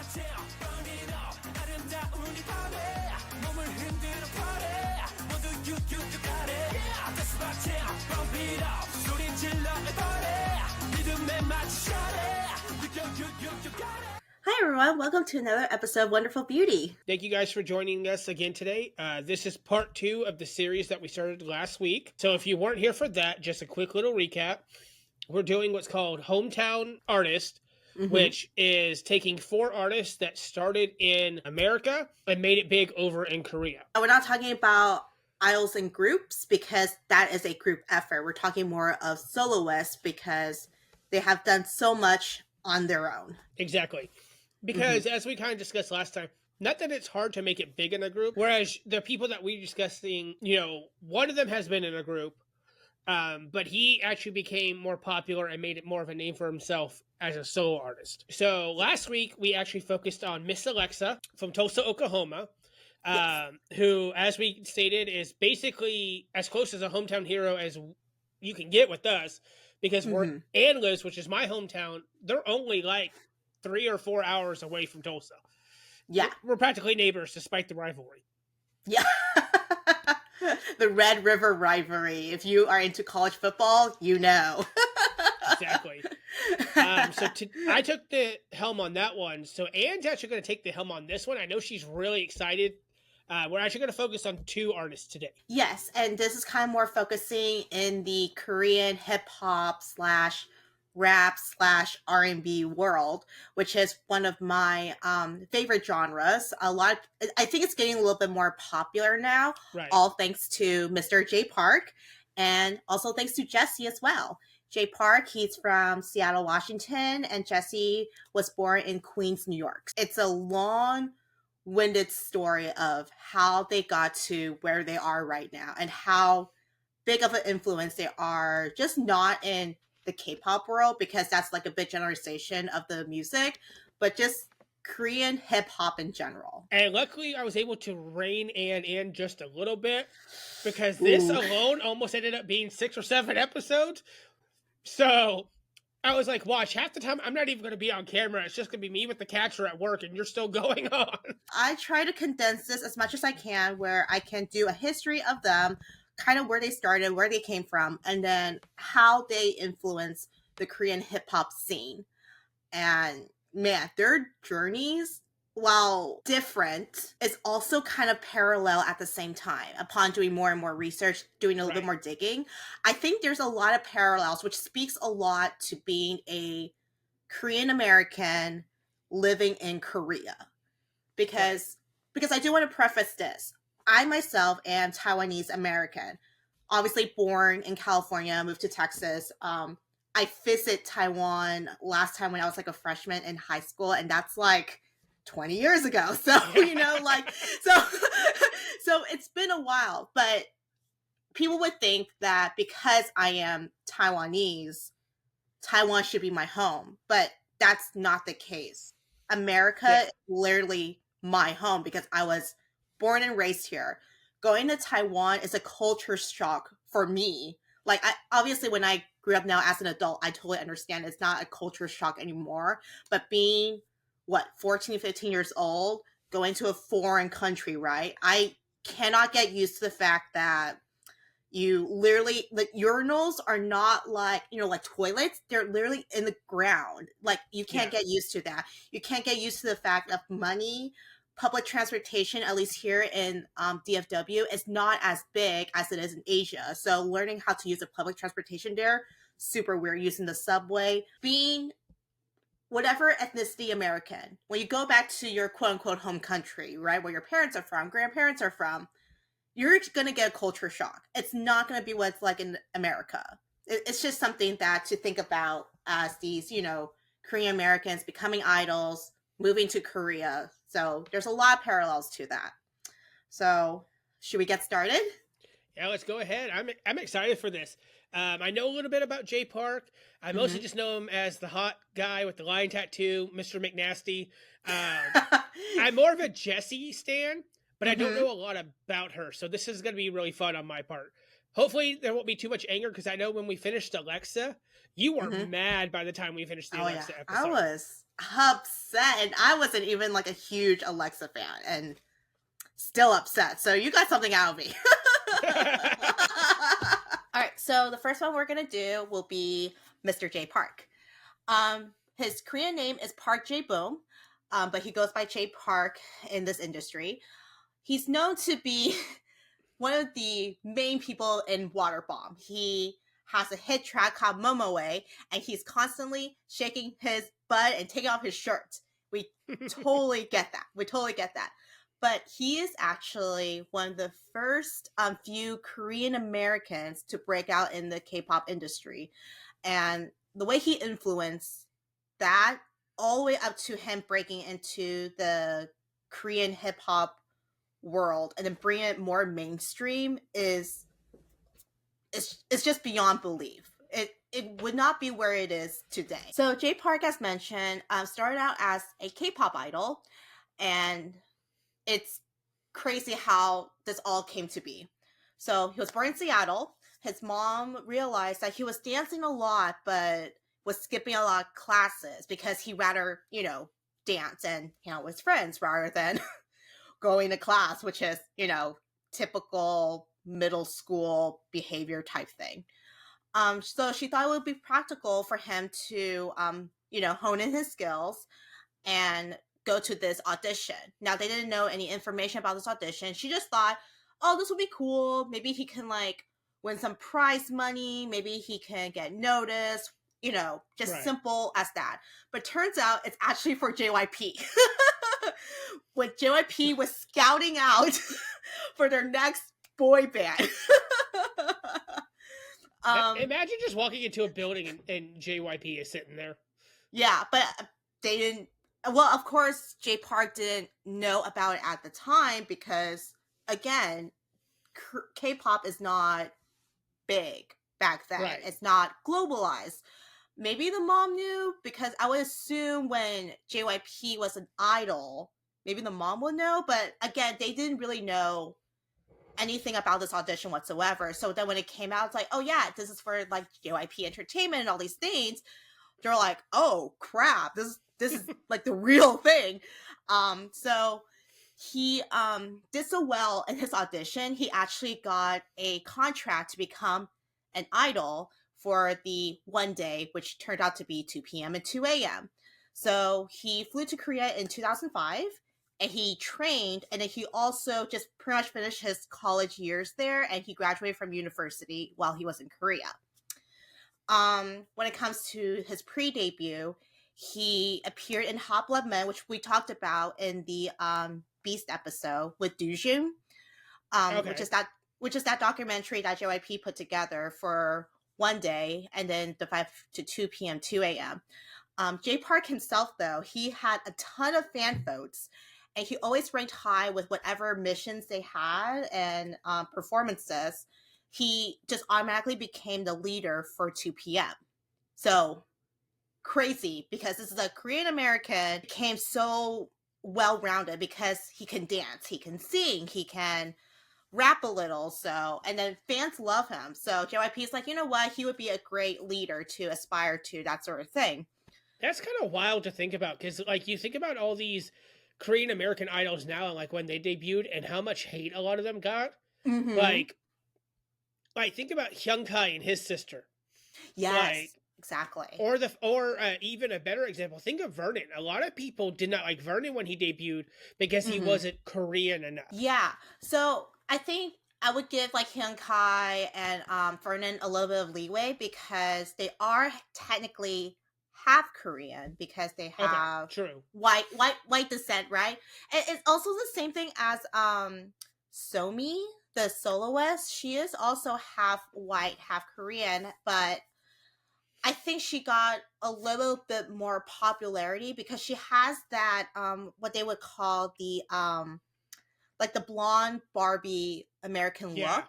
Hi everyone, welcome to another episode of Wonderful Beauty. Thank you guys for joining us again today. This is part 2 of the series that we started last week. So if you weren't here for that, just a quick little recap. We're doing what's called Hometown Artists, which is taking 4 artists that started in America and made it big over in Korea. We're not talking about idols and groups because that is a group effort. We're talking more of soloists because they have done so much on their own. Exactly. Because as we kind of discussed last time, not that it's hard to make it big in a group, whereas the people that we're discussing, one of them has been in a group, but he actually became more popular and made it more of a name for himself as a solo artist. So last week, we actually focused on Miss Alexa from Tulsa, Oklahoma, who, as we stated, is basically as close as a hometown hero as you can get with us, because we're and Liz, which is my hometown, they're only like 3 or 4 hours away from Tulsa. Yeah. We're practically neighbors despite the rivalry. Yeah. The Red River rivalry. If you are into college football, you know. Exactly. I took the helm on that one. So Anne's actually going to take the helm on this one. I know she's really excited. We're actually going to focus on 2 artists today. Yes, and this is kind of more focusing in the Korean hip-hop / rap / R&B world, which is one of my favorite genres. I think it's getting a little bit more popular now, right? All thanks to Mr. J Park, and also thanks to Jessi as well. J Park, he's from Seattle, Washington, and Jessi was born in Queens, New York. It's a long-winded story of how they got to where they are right now and how big of an influence they are, just not in the K-pop world, because that's like a big generalization of the music, but just Korean hip-hop in general. And luckily I was able to rein Anne in just a little bit, because this alone almost ended up being 6 or 7 episodes. So I was like, watch, half the time I'm not even going to be on camera. It's just going to be me with the catcher at work and you're still going on. I try to condense this as much as I can, where I can do a history of them, kind of where they started, where they came from, and then how they influence the Korean hip-hop scene. And man, their journeys, while different, is also kind of parallel at the same time. Upon doing more and more research, doing a little bit more digging, I think there's a lot of parallels, which speaks a lot to being a Korean American living in Korea. Because I do want to preface this. I myself am Taiwanese American, obviously born in California, moved to Texas. I visited Taiwan last time when I was like a freshman in high school, and that's like 20 years ago. So, so it's been a while, but people would think that because I am Taiwanese, Taiwan should be my home, but that's not the case. America is literally my home because I was born and raised here. Going to Taiwan is a culture shock for me. Like, obviously when I grew up now as an adult, I totally understand it's not a culture shock anymore. But being, 14, 15 years old, going to a foreign country, right? I cannot get used to the fact that you literally, the urinals are not like, like toilets. They're literally in the ground. Like, you can't get used to that. You can't get used to the fact of money. Public transportation, at least here in DFW, is not as big as it is in Asia. So learning how to use a public transportation there, super weird. Using the subway, being whatever ethnicity American, when you go back to your quote-unquote home country, right, where your parents are from, grandparents are from, you're going to get a culture shock. It's not going to be what it's like in America. It's just something that to think about as these, Korean Americans becoming idols, moving to Korea. So there's a lot of parallels to that. So should we get started? Yeah, let's go ahead. I'm excited for this. I know a little bit about Jay Park. I mostly just know him as the hot guy with the lion tattoo, Mr. McNasty. I'm more of a Jessi stan, but I don't know a lot about her. So this is going to be really fun on my part. Hopefully there won't be too much anger because I know when we finished Alexa, you were Hmm. mad by the time we finished the Oh yeah, Alexa I episode. was upset, and I wasn't even like a huge Alexa fan, and still upset. So you got something out of me. All right, so the first one we're gonna do will be Mr. J Park. His Korean name is Park J Boom, but he goes by J Park in this industry. He's known to be one of the main people in Water Bomb. He has a hit track called Momoe, and he's constantly shaking his butt and taking off his shirt. We totally get that. We totally get that. But he is actually one of the first few Korean Americans to break out in the K-pop industry. And the way he influenced that all the way up to him breaking into the Korean hip hop world and then bringing it more mainstream is it's just beyond belief. It would not be where it is today. So Jay Park, as mentioned, started out as a K-pop idol, and it's crazy how this all came to be. So he was born in Seattle. His mom realized that he was dancing a lot, but was skipping a lot of classes because he rather, dance and hang out with his friends rather than going to class, which is, typical middle school behavior type thing. So she thought it would be practical for him to, hone in his skills and go to this audition. Now, they didn't know any information about this audition. She just thought, oh, this would be cool. Maybe he can, win some prize money. Maybe he can get noticed. Just Right. simple as that. But turns out it's actually for JYP. When JYP was scouting out for their next boy band. Imagine just walking into a building and JYP is sitting there. Yeah, but they didn't. Well, of course, Jay Park didn't know about it at the time because, again, K-pop is not big back then. Right. It's not globalized. Maybe the mom knew because I would assume when JYP was an idol, maybe the mom would know. But again, they didn't really know anything about this audition whatsoever. So then when it came out, it's like, oh yeah, this is for JYP Entertainment and all these things. They're like, oh crap, this is like the real thing. So he did so well in his audition, he actually got a contract to become an idol for the one day, which turned out to be 2 p.m. and 2 a.m. So he flew to Korea in 2005 and he trained, and then he also just pretty much finished his college years there, and he graduated from university while he was in Korea. When it comes to his pre-debut, he appeared in Hot Blood Men, which we talked about in the Beast episode with Doojun, Okay. which is that documentary that JYP put together for one day, and then the 5 to 2 p.m. 2 a.m. Jay Park himself, though, he had a ton of fan votes, and he always ranked high with whatever missions they had and performances. He just automatically became the leader for 2 p.m. So crazy, because this is a Korean American, became so well rounded because he can dance, he can sing, he can rap a little. So, and then fans love him. So JYP is like, you know what? He would be a great leader to aspire to, that sort of thing. That's kind of wild to think about because, you think about all these Korean American idols now and, when they debuted and how much hate a lot of them got. Mm-hmm. Think about Hyunkai and his sister. Yes, exactly. Or even a better example, think of Vernon. A lot of people did not like Vernon when he debuted because he wasn't Korean enough. Yeah. So I think I would give Hyunkai and Vernon a little bit of leeway because they are technically half Korean because they have true. white descent, right? And it's also the same thing as Somi, the soloist. She is also half white, half Korean, but I think she got a little bit more popularity because she has that what they would call the the blonde Barbie American look.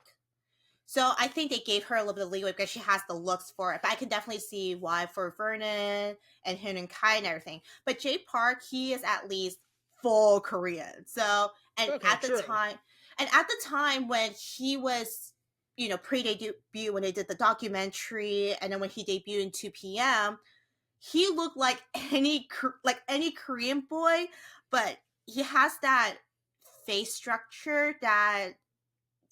So I think they gave her a little bit of leeway because she has the looks for it. But I can definitely see why for Vernon and Hyun and Kai and everything. But Jay Park, he is at least full Korean. So at the time when he was pre-debut when they did the documentary, and then when he debuted in 2PM, he looked like any Korean boy, but he has that face structure that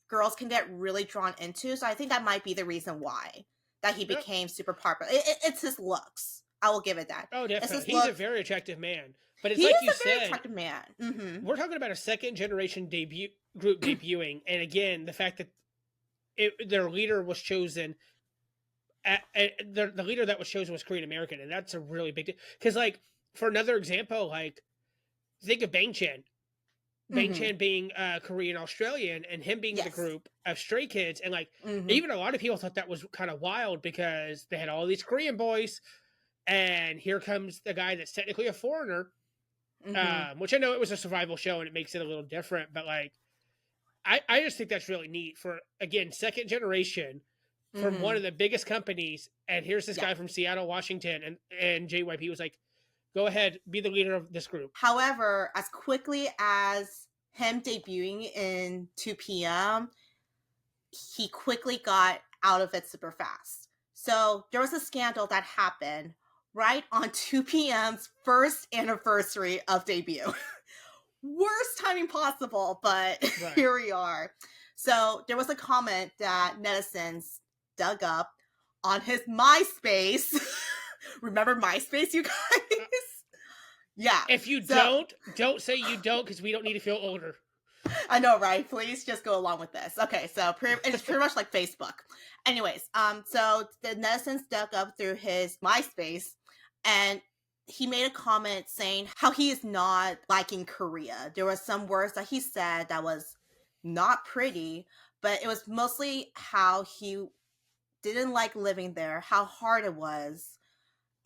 girls can get really drawn into. So I think that might be the reason why that he Yep. became super popular. It's his looks. I will give it that. Oh, It's his definitely. He's a looks. very attractive man. But it's He like is you a very said, attractive man. we're talking about a second generation debut group debuting, and again, the fact that their leader was chosen. The leader that was chosen was Korean American, and that's a really big deal. Because, like, for another example, like, think of Bang Chan. Bang Hmm. Chan being Korean Australian, and him being in the Yes. group of Stray Kids, and like Hmm. even a lot of people thought that was kind of wild because they had all these Korean boys, and here comes the guy that's technically a foreigner, Hmm. which I know it was a survival show and it makes it a little different, but like I just think that's really neat for again second generation from one Hmm. of the biggest companies, and here's this Yeah. guy from Seattle, Washington, and JYP was like, go ahead, be the leader of this group. However, as quickly as him debuting in 2PM, he quickly got out of it super fast. So there was a scandal that happened right on 2PM's first anniversary of debut. Worst timing possible, but Right. here we are. So there was a comment that netizens dug up on his MySpace. Remember MySpace, you guys? Yeah. If you So don't say you don't because we don't need to feel older. I know, right? Please just go along with this. Okay, so it's pretty much like Facebook. Anyways, so the netizens dug up through his MySpace, and he made a comment saying how he is not liking Korea. There were some words that he said that was not pretty, but it was mostly how he didn't like living there, how hard it was,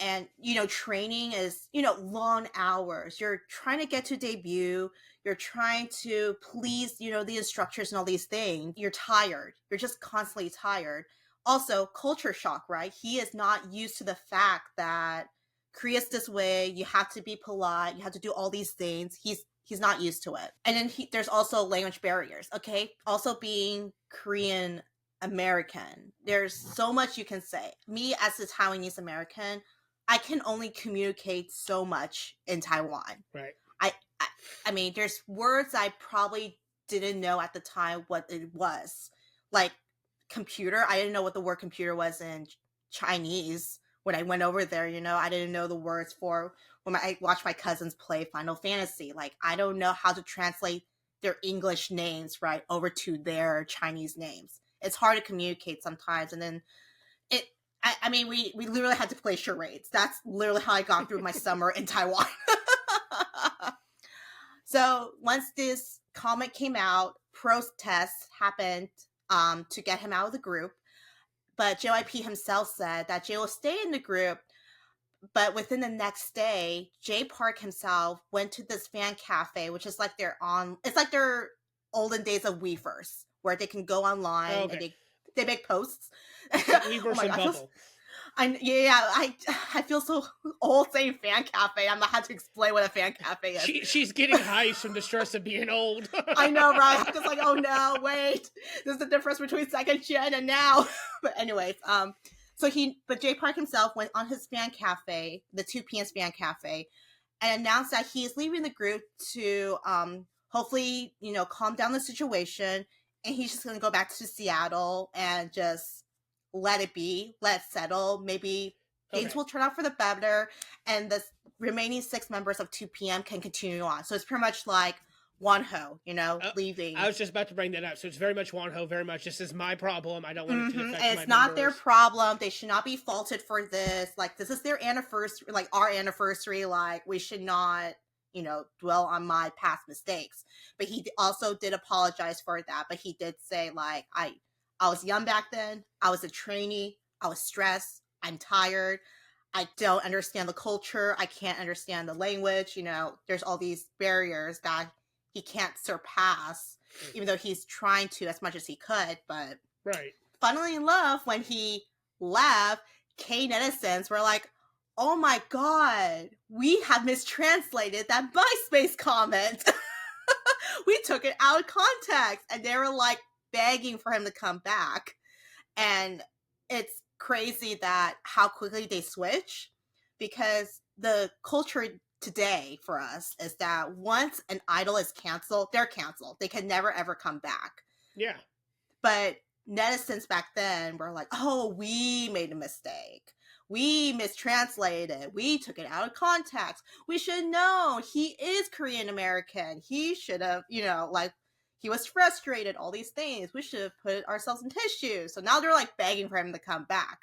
and training is long hours. You're trying to get to debut, you're trying to please the instructors and all these things. You're tired, you're just constantly tired. Also, culture shock, right? He is not used to the fact that Korea's this way. You have to be polite, you have to do all these things. He's not used to it. And then there's also language barriers. Okay, also being Korean American, there's so much you can say. Me as a Taiwanese American, I can only communicate so much in Taiwan. Right. I, I I mean, there's words I probably didn't know at the time what it was. Like computer, I didn't know what the word computer was in Chinese when I went over there. I didn't know the words for when I watched my cousins play Final Fantasy. Like, I don't know how to translate their English names right over to their Chinese names. It's hard to communicate sometimes, and then it I mean, we literally had to play charades. That's literally how I got through my summer in Taiwan. So once this comment came out, protests happened to get him out of the group. But JYP himself said that Jay will stay in the group. But within the next day, Jay Park himself went to this fan cafe, which is like it's like their olden days of Weverse, where they can go online Oh, and okay. they make posts. Like Oh Weverse my and god, Bubble. I feel so old saying fan cafe. I'm not had to explain what a fan cafe is. She's getting hives from the stress of being old. I know, right? I'm just like, oh no, wait. There's the difference between second gen and now. But anyways, but Jay Park himself went on his fan cafe, the 2PM fan cafe, and announced that he is leaving the group to hopefully, calm down the situation, and he's just gonna go back to Seattle and just let it be, let it settle. Maybe things Okay. will turn out for the better, and the remaining 6 members of 2PM can continue on. So it's pretty much like Wonho, leaving. I was just about to bring that up. So it's very much Wonho, very much this is my problem. I don't want it to affect And my it's not their members. problem. They should not be faulted for this. Like, this is their anniversary, like our anniversary. Like, we should not, dwell on my past mistakes. But he also did apologize for that. But he did say, like, I was young back then. I was a trainee. I was stressed. I'm tired. I don't understand the culture. I can't understand the language. There's all these barriers that he can't surpass, even though he's trying to as much as he could. But Right. funnily enough, when he left, K netizens were like, oh my god, we have mistranslated that MySpace comment. We took it out of context. And they were like begging for him to come back. And it's crazy that how quickly they switch, because the culture today for us is that once an idol is canceled, they're canceled. They can never ever come back. Yeah. But netizens back then were like, oh, we made a mistake. We mistranslated. We took it out of context. We should know he is Korean American. He should have, like, he was frustrated, all these things. We should have put ourselves in his shoes. So now they're like begging for him to come back.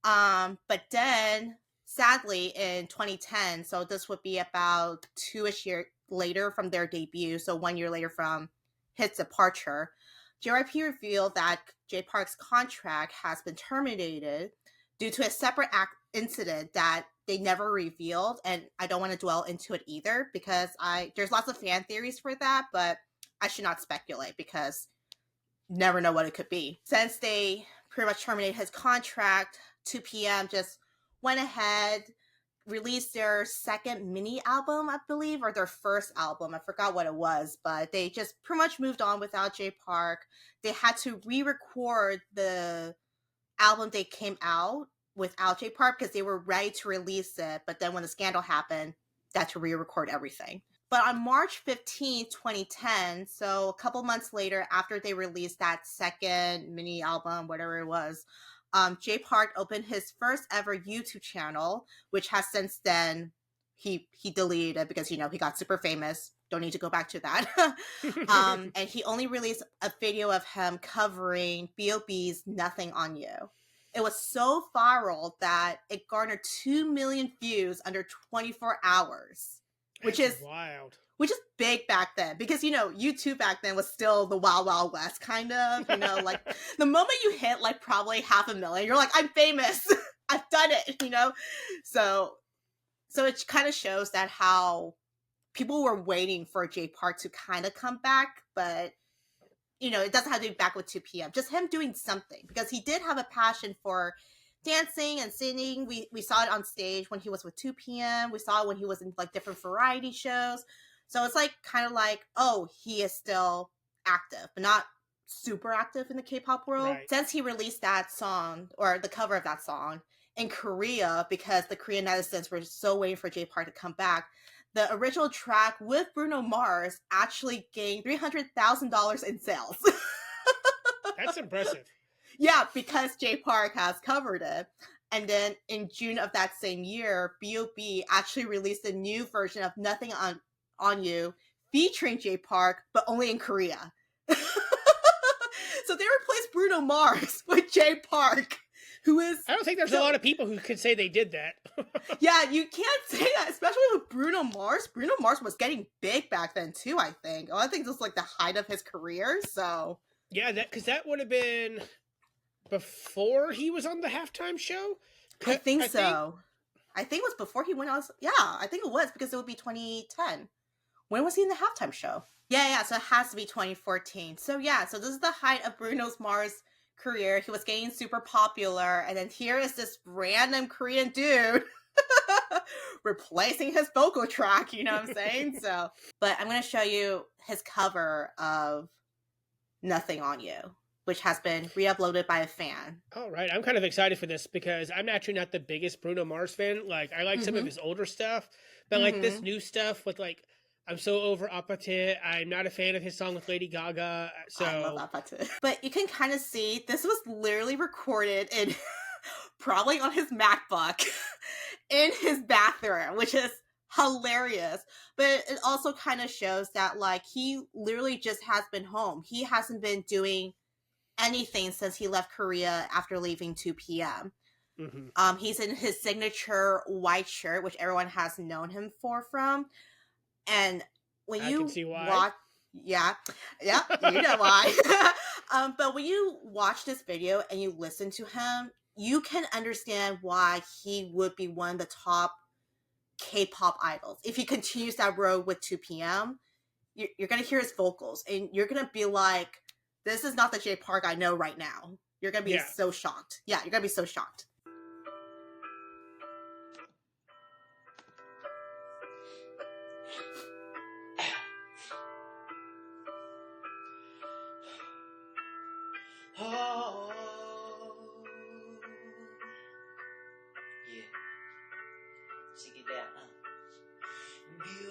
But then, sadly, in 2010, so this would be about 2-ish years later from their debut, so 1 year later from his departure, JYP revealed that J Park's contract has been terminated due to a separate incident that they never revealed, and I don't want to dwell into it either because there's lots of fan theories for that, but I should not speculate because you never know what it could be. Since they pretty much terminated his contract, 2PM just went ahead, released their second mini album, I believe, or their first album. I forgot what it was, but they just pretty much moved on without J Park. They had to re-record the album they came out without J Park because they were ready to release it, but then when the scandal happened, they had to re-record everything. But on March 15, 2010, so a couple months later after they released that second mini album, whatever it was, J Park opened his first ever YouTube channel, which has since then, he deleted it because, he got super famous. Don't need to go back to that. And he only released a video of him covering B.O.B's Nothing on You. It was so viral that it garnered 2 million views under 24 hours. Which is wild. Which is big back then because, YouTube back then was still the Wild Wild West, kind of, like the moment you hit like probably 500,000, you're like, I'm famous. I've done it, So it kind of shows that how people were waiting for J Park to kind of come back, but, it doesn't have to be back with 2PM. Just him doing something because he did have a passion for dancing and singing. We saw it on stage when he was with 2PM. We saw it when he was in like different variety shows. So it's like kind of like, oh, he is still active, but not super active in the K-pop world. Right. Since he released that song or the cover of that song in Korea, because the Korean netizens were so waiting for J Park to come back, the original track with Bruno Mars actually gained $300,000 in sales. That's impressive. Yeah, because J Park has covered it. And then in June of that same year, B.O.B actually released a new version of Nothing on You featuring J Park, but only in Korea. So they replaced Bruno Mars with J Park, who is... I don't think there's a lot of people who could say they did that. Yeah, you can't say that, especially with Bruno Mars. Bruno Mars was getting big back then too, I think. I think this was like the height of his career, so... Yeah, because that would have been before he was on the halftime show? I think so. I think it was before he went on... Yeah, I think it was, because it would be 2010. When was he in the halftime show? Yeah, so it has to be 2014. So yeah, so this is the height of Bruno Mars' career. He was getting super popular, and then here is this random Korean dude replacing his vocal track, you know what I'm saying? So, but I'm going to show you his cover of Nothing on You, which has been re-uploaded by a fan. All right, I'm kind of excited for this because I'm actually not the biggest Bruno Mars fan. Like, I like some of his older stuff, but like this new stuff with like, I'm so over Apathy. I'm not a fan of his song with Lady Gaga. So I love Apathy. But you can kind of see this was literally recorded in probably on his MacBook in his bathroom, which is hilarious. But it also kind of shows that like he literally just has been home. He hasn't been doing anything since he left Korea after leaving 2PM. He's in his signature white shirt, which everyone has known him from. And when you can see why. watch, yeah, you know why. But when you watch this video and you listen to him, you can understand why he would be one of the top K-pop idols. If he continues that road with 2PM, you're going to hear his vocals and you're going to be like, this is not the J Park I know right now. You're going to be so shocked. Yeah, you're going to be so shocked.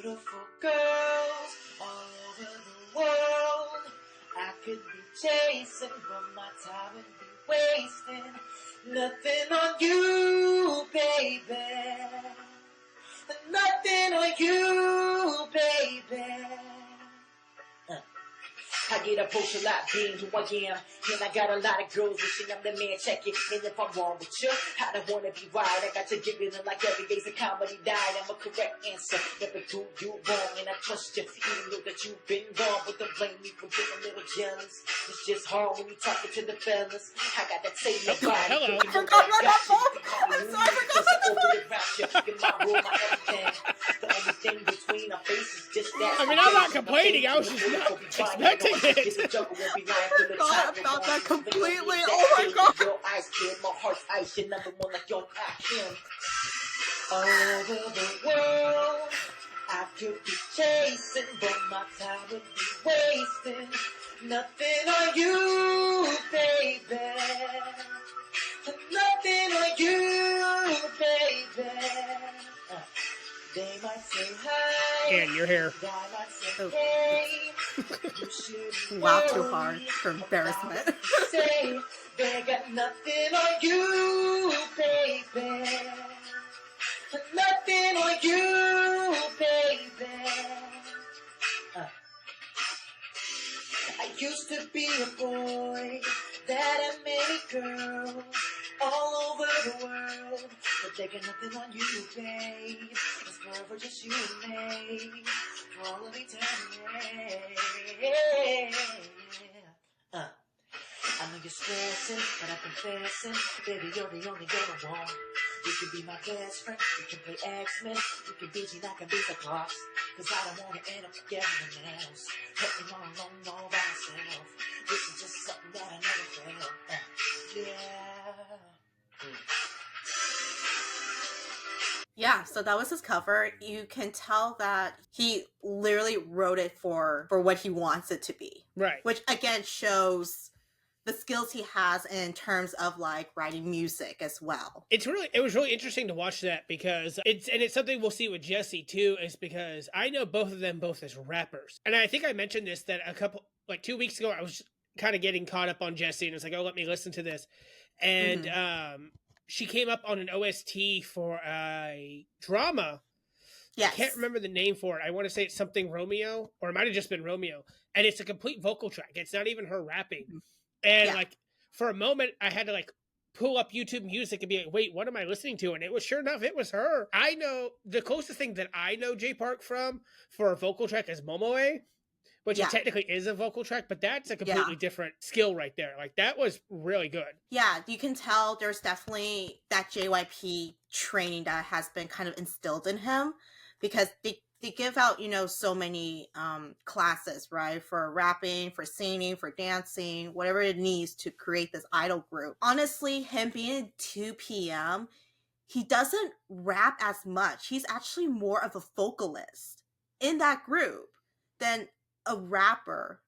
beautiful girls all over the world. I could be chasing, but my time would be wasting. Nothing on you, baby. Nothing on you, baby. I get a post a lot being who I am. And I got a lot of girls wishing I'm the man. Check it. And if I'm wrong with you, I don't wanna be right. I got to give it in like every day's a comedy died. I'm a correct answer. Never do you wrong. And I trust you. Even though that you've been wrong. But don't blame me for getting a little jealous. It's just hard when you talking to the fellas. I got that say nobody. Hello. I forgot about that phone. I'm sorry, I forgot about the phone. The only thing between our faces just that. I mean, I'm not complaining. I was just not expecting it. Forgot about that completely. Oh my god. Your eyes, kid, my heart's ice. You're number one like your action. All over the world, I could be chasing, but my time would be wasting. Nothing on you, baby. Nothing on you, baby. They might say hi. And your hair. I might say Oh. hey. You should Laugh too hard for embarrassment. Say they got nothing on you, baby. Nothing on you, baby. I used to be a boy that had many girls all over the world, but they got nothing on you, babe. It's forever just you and me, for all of eternity. I know you're stressing, but I'm confessing, baby, you're the only girl I want. You can be my best friend, you can play X-Men, you can be Gene, I can be the Clocks, cause I don't wanna end up with everyone else. Put me all alone all by myself. This is just something that I never felt. Yeah. Yeah, so that was his cover. You can tell that he literally wrote it for what he wants it to be. Right. Which again shows the skills he has in terms of like writing music as well. It was really interesting to watch that because it's something we'll see with Jessi too, is because I know both of them both as rappers. And I think I mentioned this that 2 weeks ago I was kind of getting caught up on Jessi and it's like, oh, let me listen to this. And she came up on an OST for a drama. Yes. I can't remember the name for it. I want to say it's something Romeo, or it might have just been Romeo. And it's a complete vocal track. It's not even her rapping. And like for a moment I had to like pull up YouTube Music and be like, wait, what am I listening to? And it was, sure enough, it was her. I know the closest thing that I know Jay Park from for a vocal track is Momoe, which technically is a vocal track, but that's a completely different skill right there. Like that was really good. Yeah, you can tell there's definitely that JYP training that has been kind of instilled in him because they give out, so many classes, right? For rapping, for singing, for dancing, whatever it needs to create this idol group. Honestly, him being in 2PM, he doesn't rap as much. He's actually more of a vocalist in that group than a rapper,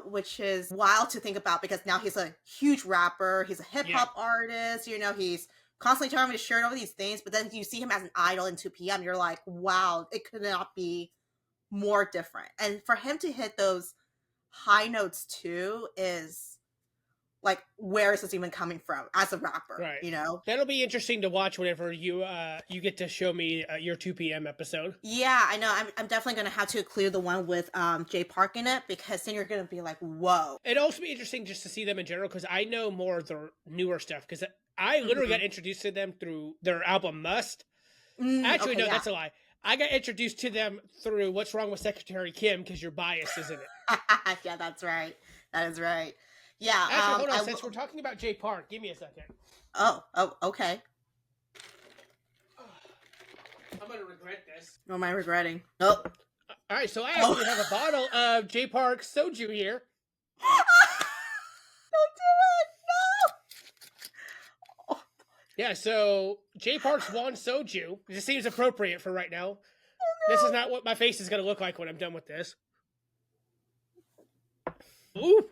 which is wild to think about because now he's a huge rapper. He's a hip hop artist, he's constantly tearing his shirt over these things, but then you see him as an idol in 2PM, you're like, wow, it could not be more different. And for him to hit those high notes too is like, where is this even coming from as a rapper? Right. That'll be interesting to watch whenever you get to show me your 2PM episode. Yeah, I know. I'm definitely going to have to include the one with Jay Park in it because then you're going to be like, whoa. It'll also be interesting just to see them in general because I know more of the newer stuff because I literally got introduced to them through their album Must. Actually, no, that's a lie. I got introduced to them through What's Wrong with Secretary Kim because your bias isn't it. Yeah, that's right. That is right. Yeah. Actually, hold on. Since we're talking about Jay Park, give me a second. Oh, okay. I'm going to regret this. What am I regretting? Oh. All right, so I actually have a bottle of Jay Park soju here. Don't do it! No! Yeah, so Jay Park's Won Soju. It just seems appropriate for right now. Oh, no. This is not what my face is going to look like when I'm done with this. Ooh.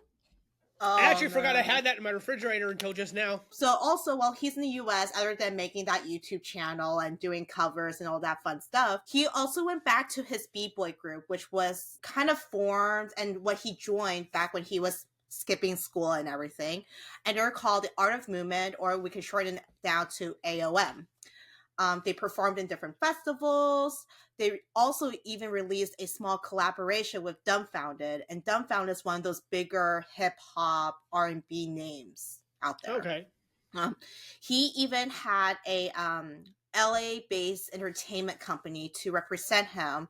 I Oh, actually forgot I no. had that in my refrigerator until just now. So also, while he's in the US, other than making that YouTube channel and doing covers and all that fun stuff, he also went back to his B-boy group, which was kind of formed and what he joined back when he was skipping school and everything. And they're called the Art of Movement, or we can shorten it down to AOM. They performed in different festivals. They also even released a small collaboration with Dumbfounded, and Dumbfounded is one of those bigger hip hop R&B names out there. Okay. He even had a LA-based entertainment company to represent him,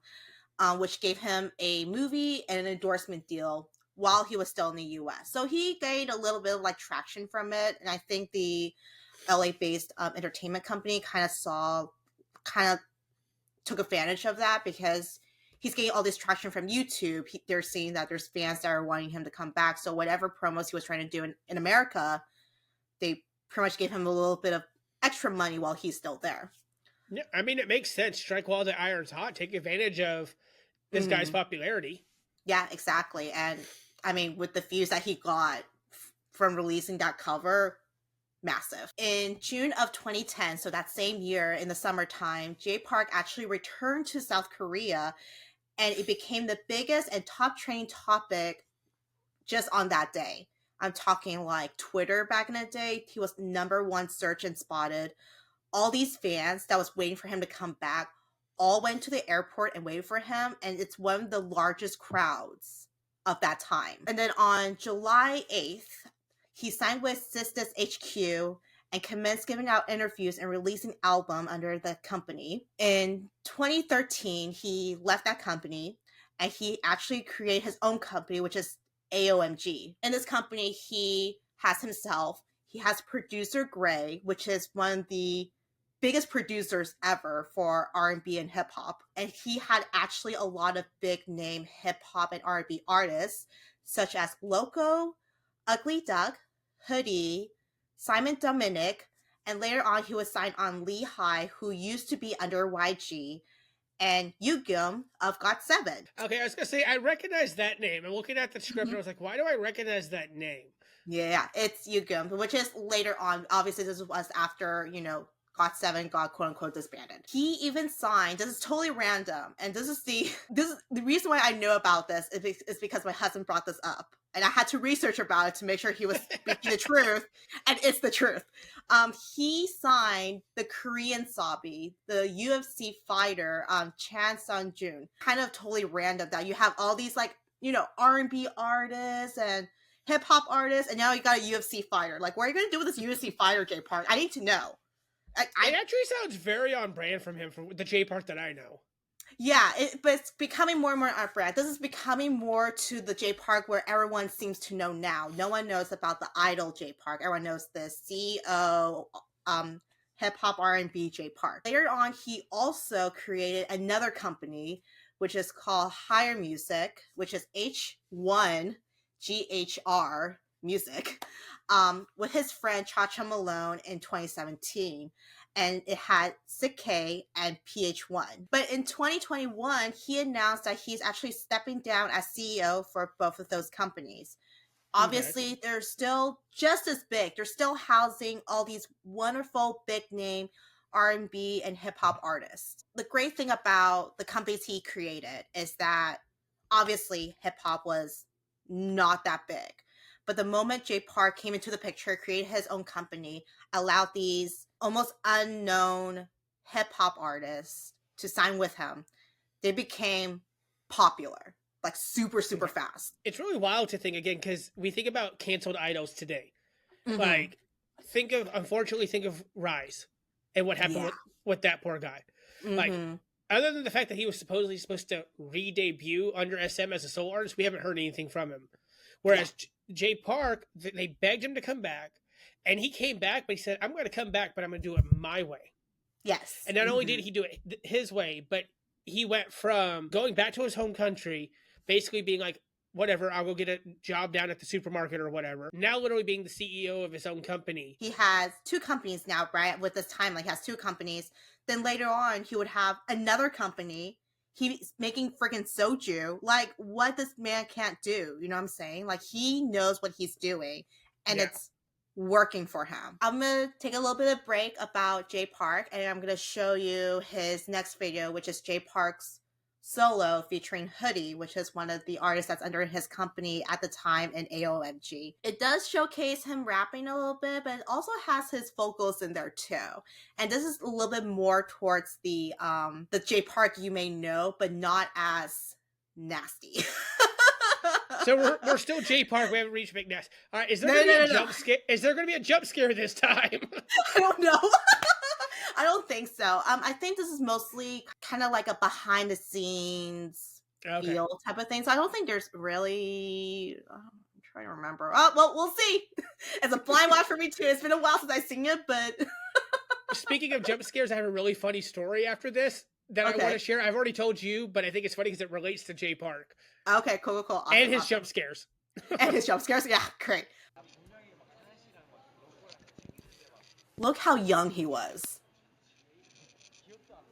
which gave him a movie and an endorsement deal while he was still in the US. So he gained a little bit of like traction from it, and I think the LA-based entertainment company kind of took advantage of that because he's getting all this traction from YouTube. They're seeing that there's fans that are wanting him to come back. So whatever promos he was trying to do in America, they pretty much gave him a little bit of extra money while he's still there. Yeah, I mean, it makes sense. Strike while the iron's hot. Take advantage of this guy's popularity. Yeah, exactly. And I mean, with the views that he got from releasing that cover, massive. In June of 2010, so that same year in the summertime, Jay Park actually returned to South Korea, and it became the biggest and top trending topic just on that day. I'm talking like Twitter back in the day. He was #1 search and spotted. All these fans that was waiting for him to come back all went to the airport and waited for him, and it's one of the largest crowds of that time. And then on July 8th, he signed with Sisters HQ and commenced giving out interviews and releasing album under the company. In 2013, he left that company and he actually created his own company, which is AOMG. In this company, he has himself, he has producer Gray, which is one of the biggest producers ever for R&B and hip hop. And he had actually a lot of big name hip hop and R&B artists, such as Loco, Ugly Duck, Hoodie, Simon Dominic, and later on he was signed on Lehigh, who used to be under YG, and Yugyeom of GOT7. Okay, I was gonna say I recognize that name. I'm looking at the script and I was like, why do I recognize that name? Yeah, it's Yugyeom, which is later on. Obviously, this was after, GOT7 got quote unquote disbanded. He even signed, this is totally random, and this is the reason why I know about this is because my husband brought this up. And I had to research about it to make sure he was speaking the truth, and it's the truth. He signed the Korean Sabi, the UFC fighter, Chan Sung-jun. Kind of totally random that you have all these R&B artists and hip hop artists, and now you got a UFC fighter. Like, what are you gonna do with this UFC fighter, Jay Park? I need to know. It actually sounds very on brand from him, from the Jay Park that I know. Yeah, but it's becoming more and more on brand. This is becoming more to the Jay Park where everyone seems to know now. No one knows about the idol Jay Park. Everyone knows the CEO, hip hop R&B Jay Park. Later on, he also created another company, which is called Higher Music, which is H1GHR Music, with his friend Cha-Cha Malone in 2017. And it had Sick K and PH1. But in 2021, he announced that he's actually stepping down as CEO for both of those companies. Obviously, okay, they're still just as big. They're still housing all these wonderful big name R&B and hip hop artists. The great thing about the companies he created is that obviously hip hop was not that big. But the moment Jay Park came into the picture, created his own company, allowed these almost unknown hip hop artists to sign with him, they became popular, like super fast. It's really wild to think again, because we think about canceled idols today. Mm-hmm. Like, unfortunately think of Rise and what happened with that poor guy. Mm-hmm. Like, other than the fact that he was supposed to re-debut under SM as a solo artist, we haven't heard anything from him. Whereas Jay Park, they begged him to come back, and he came back, but he said, I'm going to come back, but I'm going to do it my way. Yes. And not only did he do it his way, but he went from going back to his home country, basically being like, whatever, I'll go get a job down at the supermarket or whatever. Now literally being the CEO of his own company. He has 2 companies now, right? With this timeline, he has 2 companies. Then later on, he would have another company. he's making freaking soju. Like, what this man can't do, you know what I'm saying? Like, he knows what he's doing, and it's working for him. I'm gonna take a little bit of break about Jay Park, and I'm gonna show you his next video, which is Jay Park's solo featuring Hoodie, which is one of the artists that's under his company at the time in AOMG. It does showcase him rapping a little bit, but it also has his vocals in there too. And this is a little bit more towards the Jay Park you may know, but not as nasty. So we're still Jay Park. We haven't reached McNass. All right, is there going to be a jump scare? Is there going to be a jump scare this time? I don't know. I don't think so. I think this is mostly kind of like a behind the scenes feel type of thing. So I don't think there's really. I'm trying to remember. Oh, well, we'll see. It's a blind watch for me too. It's been a while since I've seen it, but. Speaking of jump scares, I have a really funny story after this that I want to share. I've already told you, but I think it's funny because it relates to Jay Park. Okay, cool. Awesome, and his jump scares. And his jump scares. Yeah, great. Look how young he was.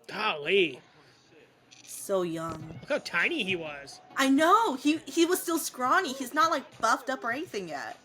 Golly. So young. Look how tiny he was. I know. He was still scrawny. He's not like buffed up or anything yet.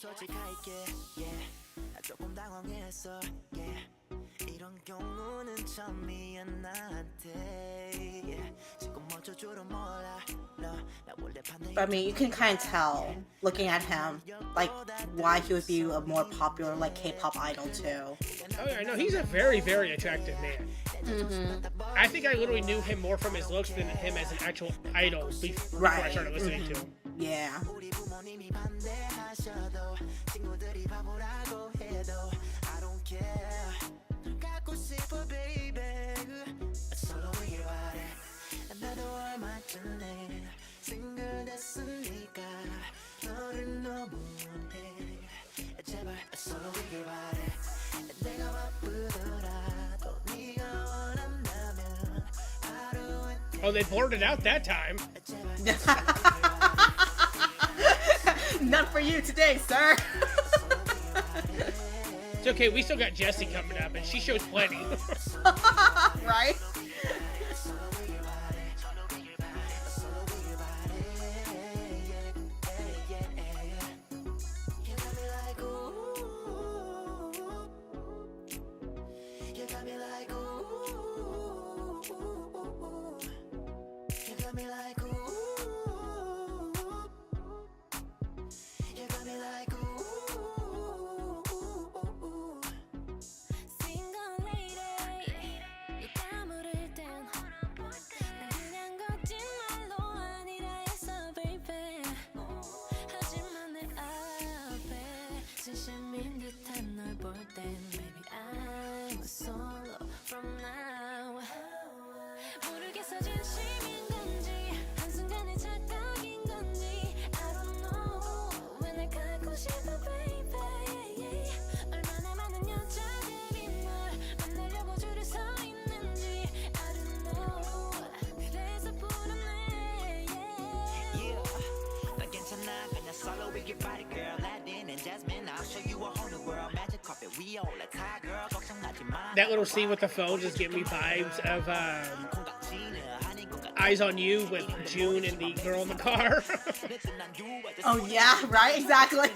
솔직할게 yeah 조금 당황했어 yeah 이런 경우는 처음이야 나한테 yeah 지금 어쩔 줄은 몰라 But I mean, you can kind of tell, looking at him, like, why he would be a more popular, like, K-pop idol, too. Oh, yeah, I know. He's a very, very attractive man. Mm-hmm. I think I literally knew him more from his looks than him as an actual idol before I started listening to him. Yeah. Oh, they blurred it out that time. Not for you today, sir. It's okay, we still got Jessi coming up, and she shows plenty. Right? That little scene with the phone just gave me vibes of Eyes on You with June and the girl in the car. Oh yeah, right, exactly.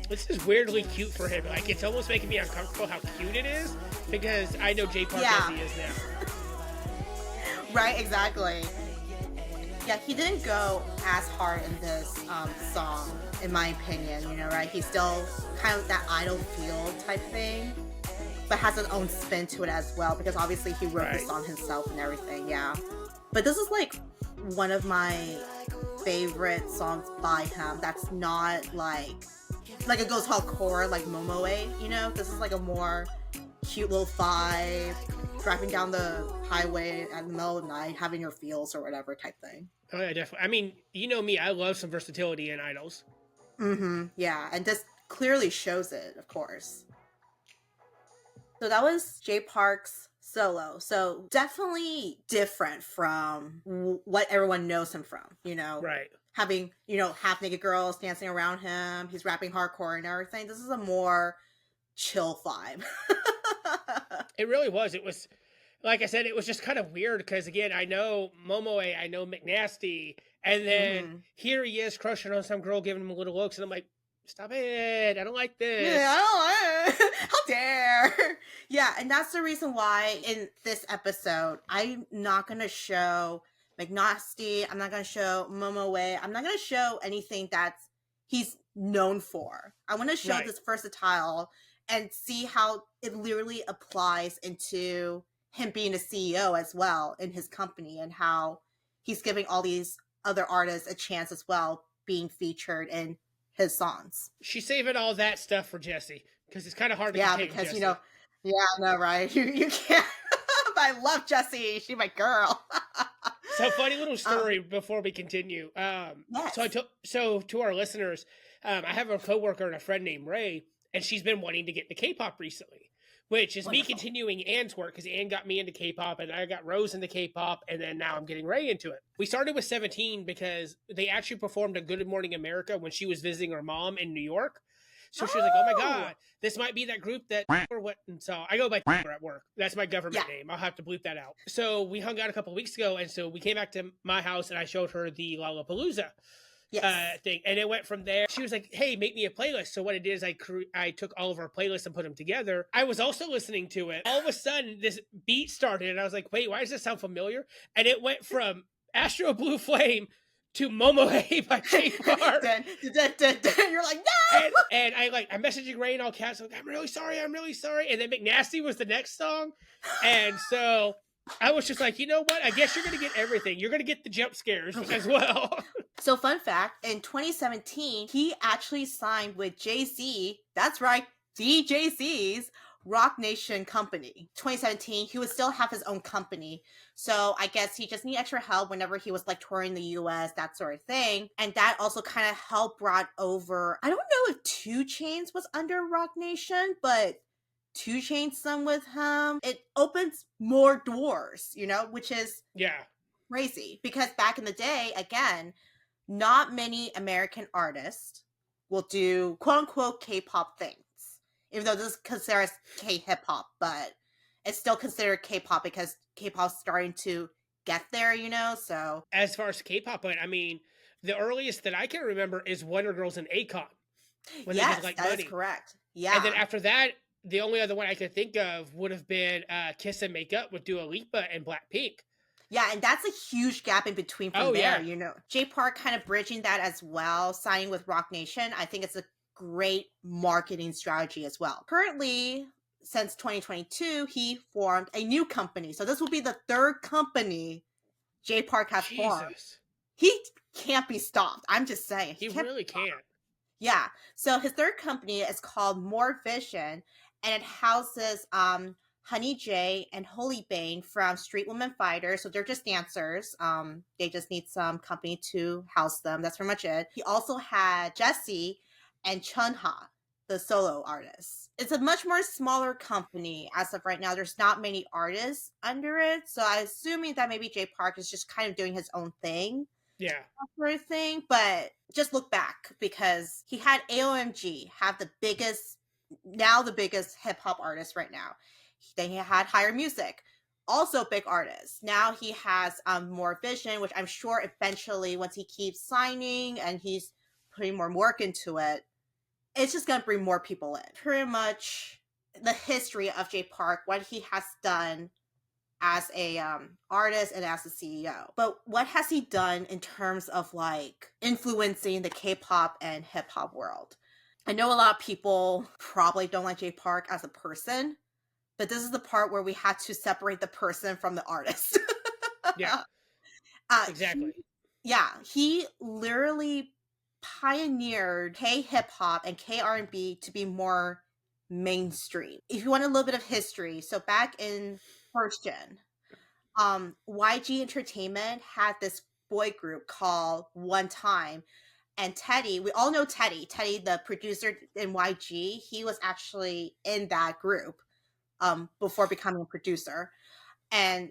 This is weirdly cute for him. Like, it's almost making me uncomfortable how cute it is, because I know Jay Park as he is now. Right, exactly. Yeah, he didn't go as hard in this song, in my opinion, you know, right? He's still kind of that idol feel type thing, but has his own spin to it as well, because obviously he wrote the song himself and everything, yeah. But this is like one of my favorite songs by him that's not like it goes hardcore like Momoe, you know? This is like a more cute little vibe, driving down the highway at the middle of the night, having your feels or whatever type thing. Oh yeah, definitely. I mean, you know me, I love some versatility in idols. Yeah, and this clearly shows it, of course. So that was Jay Park's solo. So definitely different from what everyone knows him from, you know? Right. Having, you know, half naked girls dancing around him. He's rapping hardcore and everything. This is a more chill vibe. It really was. It was, like I said, it was just kind of weird because, again, I know Momoe, I know McNasty, and then here he is crushing on some girl, giving him little looks, and I'm like, stop it. I don't like this. Yeah, I don't like it. How dare. Yeah, and that's the reason why in this episode, I'm not going to show McNasty. I'm not going to show Momoe. I'm not going to show anything that's he's known for. I want to show this versatile and see how it literally applies into him being a CEO as well in his company, and how he's giving all these other artists a chance as well being featured in his songs. She's saving all that stuff for Jessi because it's kind of hard to contain because Jessi. You know, I know, right? You can't. I love Jessi. She's my girl. So funny little story before we continue. Yes. So to our listeners, I have a coworker and a friend named Ray, and she's been wanting to get into K-pop recently, which is me continuing Anne's work because Anne got me into K-pop and I got Rose into K-pop, and then now I'm getting Ray into it. We started with 17 because they actually performed a Good Morning America when she was visiting her mom in New York. So she was like, oh my God, this might be that group that or what. And so I go by at work. That's my government name. I'll have to bleep that out. So we hung out a couple of weeks ago, and so we came back to my house and I showed her the Lollapalooza thing, and it went from there. She was like, hey, make me a playlist. So what I did is I took all of our playlists and put them together. I was also listening to it. All of a sudden this beat started and I was like, wait, why does this sound familiar? And it went from Astro Blue Flame to Momoe by Jay Park. You're like, no! And I'm messaging Ray in all caps, like, I'm really sorry. And then McNasty was the next song. And so I was just like, you know what? I guess you're going to get everything. You're going to get the jump scares as well. So fun fact, in 2017, he actually signed with Jay-Z. That's right, the Jay-Z's Rock Nation company. 2017, he would still have his own company. So I guess he just needed extra help whenever he was like touring the US, that sort of thing. And that also kind of helped brought over, I don't know if 2 Chainz was under Rock Nation, but 2 Chainz sung with him. It opens more doors, you know, which is crazy. Because back in the day, again, not many American artists will do quote unquote K-pop things. Even though this is considered K-hip hop, but it's still considered K-pop because K-pop's starting to get there, you know, so. As far as K-pop went, I mean, the earliest that I can remember is Wonder Girls and Akon. When yes, they did, like, that Money. Is correct. Yeah. And then after that, the only other one I could think of would have been Kiss and Make Up with Dua Lipa and Blackpink. Yeah, and that's a huge gap in between from there, you know. Jay Park kind of bridging that as well, signing with Rock Nation. I think it's a great marketing strategy as well. Currently, since 2022, he formed a new company. So this will be the 3rd company Jay Park has formed. He can't be stopped. I'm just saying. He really can't. Yeah. So his 3rd company is called More Vision, and it houses Honey J and Holy Bane from Street Women Fighters. So they're just dancers. They just need some company to house them. That's pretty much it. He also had Jessi and Chunha, the solo artists. It's a much more smaller company as of right now. There's not many artists under it. So I'm assuming that maybe Jay Park is just kind of doing his own thing. Yeah. That sort of thing. But just look back, because he had AOMG have the biggest hip hop artist right now. Then he had Higher Music, also big artist. Now he has More Vision, which I'm sure eventually, once he keeps signing and he's putting more work into it, it's just going to bring more people in. Pretty much the history of Jay Park, what he has done as a artist and as a CEO. But what has he done in terms of like influencing the K-pop and hip-hop world? I know a lot of people probably don't like Jay Park as a person, but this is the part where we had to separate the person from the artist. Yeah, exactly. Yeah, he literally pioneered K hip hop and K R&B to be more mainstream. If you want a little bit of history, so back in first gen, YG Entertainment had this boy group called One Time, and Teddy, we all know Teddy, the producer in YG, he was actually in that group before becoming a producer, and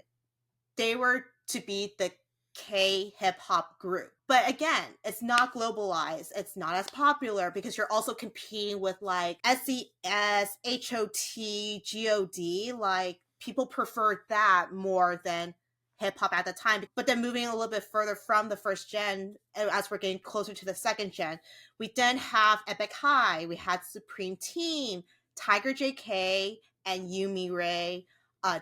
they were to be the K hip hop group. But again, it's not globalized. It's not as popular because you're also competing with like SES, HOT, GOD. Like people preferred that more than hip hop at the time. But then moving a little bit further from the first gen, as we're getting closer to the second gen, we then have Epic High, we had Supreme Team, Tiger JK, and Yumi Ray,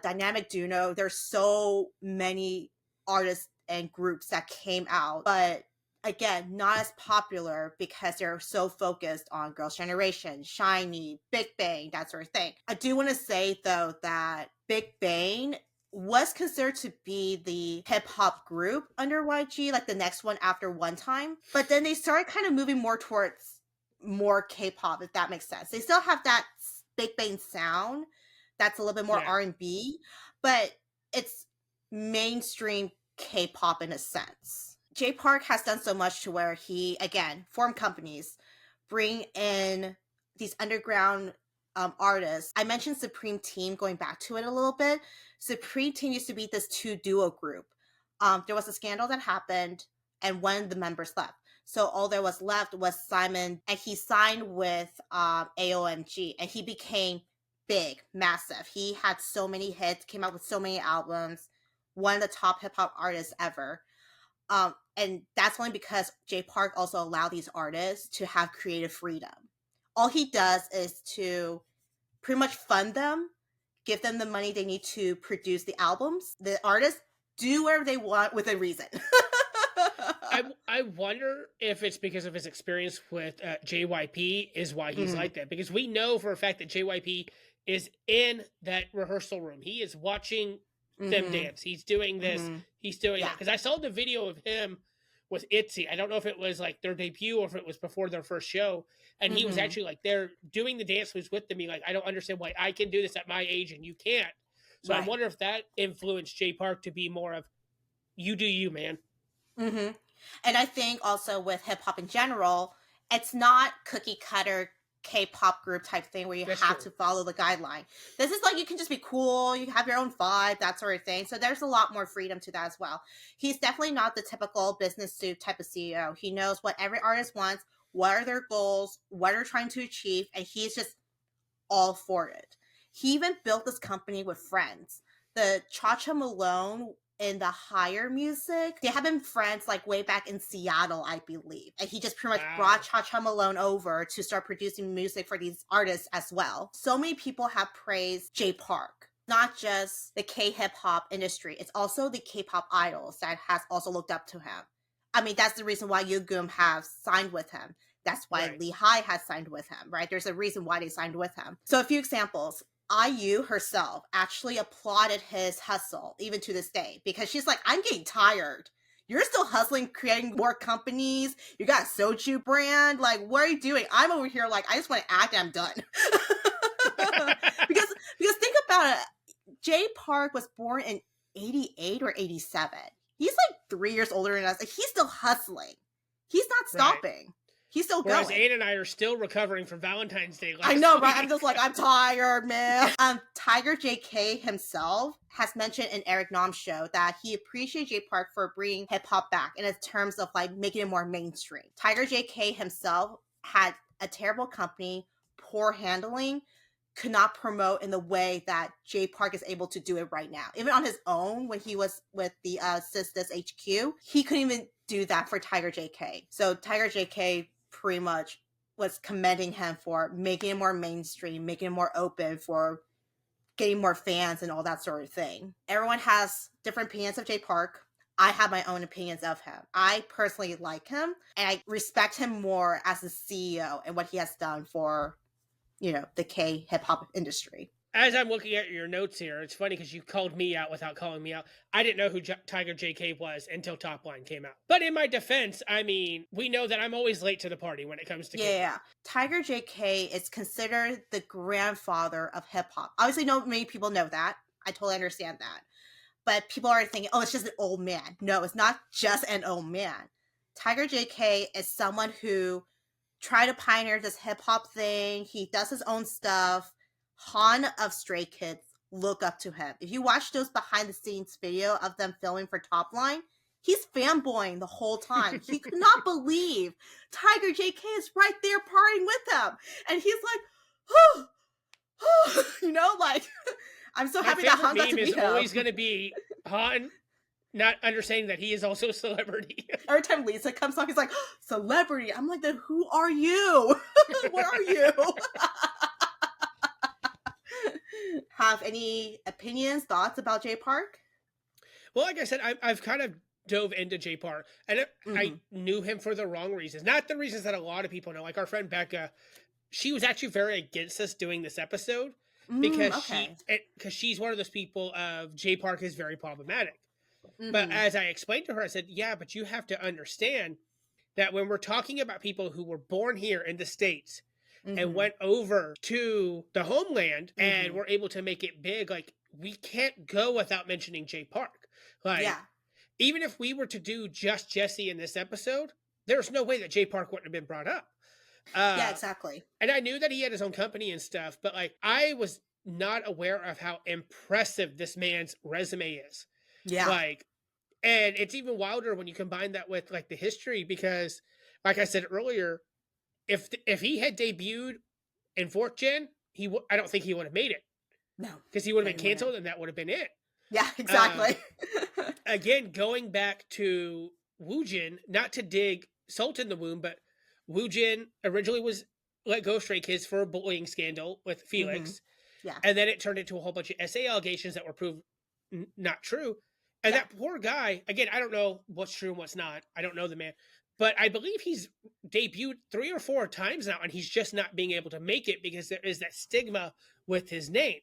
Dynamic Duno. There's so many artists and groups that came out, but again, not as popular because they're so focused on Girls' Generation, Shiny, Big Bang, that sort of thing. I do want to say though that Big Bang was considered to be the hip hop group under YG, like the next one after One Time, but then they started kind of moving more towards more K-pop, if that makes sense. They still have that Big Bang sound that's a little bit more R&B, but it's mainstream K-pop in a sense. Jay Park has done so much to where he, again, formed companies, bring in these underground artists. I mentioned Supreme Team, going back to it a little bit. Supreme Team used to be this two duo group. There was a scandal that happened, and one of the members left. So all there was left was Simon, and he signed with AOMG, and he became big, massive. He had so many hits, came out with so many albums, one of the top hip hop artists ever. And that's only because Jay Park also allowed these artists to have creative freedom. All he does is to pretty much fund them, give them the money they need to produce the albums. The artists do whatever they want with a reason. I wonder if it's because of his experience with JYP is why he's like that. Because we know for a fact that JYP is in that rehearsal room. He is watching them dance. He's doing this. He's doing that. Because I saw the video of him with ITZY. I don't know if it was like their debut or if it was before their first show. And he was actually like there doing the dance moves with them. Being like, I don't understand why I can do this at my age and you can't. So I wonder if that influenced Jay Park to be more of, you do you, man. And I think also with hip hop in general, it's not cookie cutter K-pop group type thing where you have to follow the guideline. This is like you can just be cool, you have your own vibe, that sort of thing. So there's a lot more freedom to that as well. He's definitely not the typical business suit type of CEO. He knows what every artist wants, what are their goals, what they're trying to achieve, and he's just all for it. He even built this company with friends. The Cha-Cha Malone in the Higher music, they have been friends like way back in Seattle, I believe. And he just pretty much brought Cha-Cha Malone over to start producing music for these artists as well. So many people have praised Jay Park. Not just the K-hip hop industry, it's also the K-pop idols that has also looked up to him. I mean, that's the reason why Yugum has signed with him. That's why Lehigh has signed with him, right? There's a reason why they signed with him. So a few examples. IU herself actually applauded his hustle, even to this day, because she's like, I'm getting tired. You're still hustling, creating more companies. You got a soju brand. Like, what are you doing? I'm over here like, I just want to act and I'm done. because think about it. Jay Park was born in 88 or 87. He's like 3 years older than us. Like, he's still hustling. He's not stopping. He's still Whereas going. Aiden and I are still recovering from Valentine's Day last I know, week. right? I'm just like, I'm tired, man. Tiger JK himself has mentioned in Eric Nam's show that he appreciates Jay Park for bringing hip hop back in terms of like making it more mainstream. Tiger JK himself had a terrible company, poor handling, could not promote in the way that Jay Park is able to do it right now. Even on his own, when he was with the Sisters HQ, he couldn't even do that for Tiger JK. So Tiger JK pretty much was commending him for making it more mainstream, making it more open, for getting more fans and all that sort of thing. Everyone has different opinions of Jay Park. I have my own opinions of him. I personally like him, and I respect him more as a CEO and what he has done for, you know, the K hip hop industry. as I'm looking at your notes here, it's funny because you called me out without calling me out. I didn't know who Tiger JK was until Top Line came out. But in my defense, I mean, we know that I'm always late to the party when it comes to K-pop. Yeah. Tiger JK is considered the grandfather of hip hop. Obviously, not many people know that. I totally understand that. But people are thinking, oh, it's just an old man. No, it's not just an old man. Tiger JK is someone who tried to pioneer this hip hop thing. He does his own stuff. Han of Stray Kids look up to him. If you watch those behind the scenes video of them filming for Top Line, he's fanboying the whole time. He could not believe Tiger JK is right there partying with him. And he's like, oh, oh, you know, like, I'm so happy that Han got to meet him. Is always going to be Han not understanding that he is also a celebrity. Every time Lisa comes on, he's like, celebrity. I'm like, then who are you? What are you? Have any opinions, thoughts about Jay Park? Well, like I said, I've kind of dove into Jay Park, and I knew him for the wrong reasons. Not the reasons that a lot of people know. Like our friend Becca, she was actually very against us doing this episode because she's one of those people of Jay Park is very problematic. But as I explained to her, I said, yeah, but you have to understand that when we're talking about people who were born here in the States and went over to the homeland and were able to make it big, like, we can't go without mentioning Jay Park. Like, even if we were to do just Jessi in this episode, there's no way that Jay Park wouldn't have been brought up. Yeah, exactly. And I knew that he had his own company and stuff, but like, I was not aware of how impressive this man's resume is. Yeah. Like, and it's even wilder when you combine that with like the history, because like I said earlier, if he had debuted in 4th Gen, I don't think he would have made it. No. Because he would have been canceled and that would have been it. Yeah, exactly. Again, going back to Woojin, not to dig salt in the wound, but Woojin originally was let go Stray Kids for a bullying scandal with Felix. Yeah. And then it turned into a whole bunch of SA allegations that were proved not true. And that poor guy, again, I don't know what's true and what's not. I don't know the man. But I believe he's debuted 3 or 4 times now, and he's just not being able to make it because there is that stigma with his name.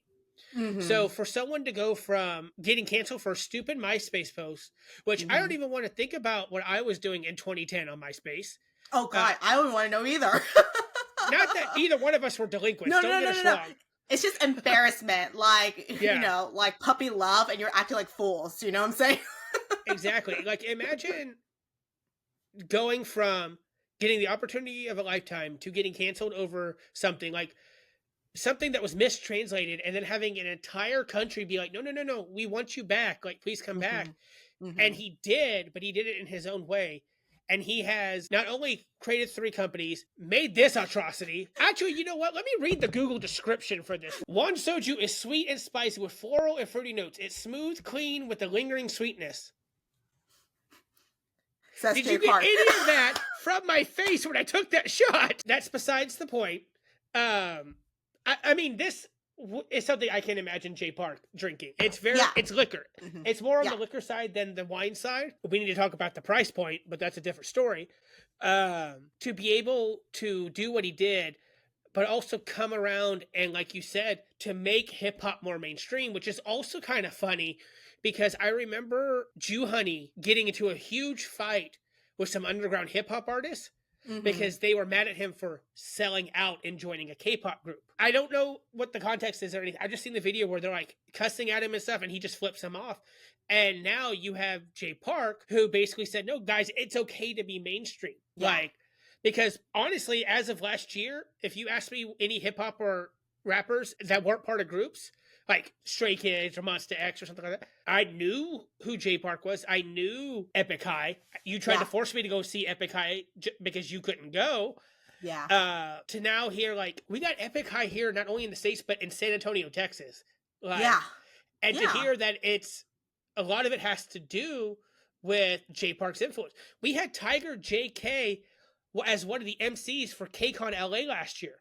So for someone to go from getting canceled for a stupid MySpace post, which I don't even want to think about what I was doing in 2010 on MySpace. Oh, God, I don't want to know either. Not that either one of us were delinquents. No. Don't get us wrong. It's just embarrassment, like, you know, like puppy love, and you're acting like fools, you know what I'm saying? Exactly. Like, imagine going from getting the opportunity of a lifetime to getting canceled over something like something that was mistranslated, and then having an entire country be like, no, we want you back. Like, please come back. And he did, but he did it in his own way. And he has not only created 3 companies, made this atrocity. Actually, you know what? Let me read the Google description for this. One soju is sweet and spicy with floral and fruity notes. It's smooth, clean, with a lingering sweetness. Says Did Jay you get Park. any of that from my face when I took that shot? That's besides the point. I mean, this is something I can imagine Jay Park drinking. It's it's liquor. It's more on the liquor side than the wine side. We need to talk about the price point, but that's a different story. To be able to do what he did, but also come around and, like you said, to make hip hop more mainstream, which is also kind of funny because I remember Jew Honey getting into a huge fight with some underground hip hop artists. Because they were mad at him for selling out and joining a K-pop group. I don't know what the context is or anything. I've just seen the video where they're like cussing at him and stuff, and he just flips them off. And now you have Jay Park, who basically said, no, guys, it's okay to be mainstream. Like, because honestly, as of last year, if you asked me any hip-hop or rappers that weren't part of groups, like Stray Kids or Monsta X or something like that, I knew who Jay Park was. I knew Epic High. You tried to force me to go see Epic High because you couldn't go. Yeah. To now hear, like, we got Epic High here, not only in the States, but in San Antonio, Texas. Like, and to hear that it's, a lot of it has to do with Jay Park's influence. We had Tiger JK as one of the MCs for KCON LA last year.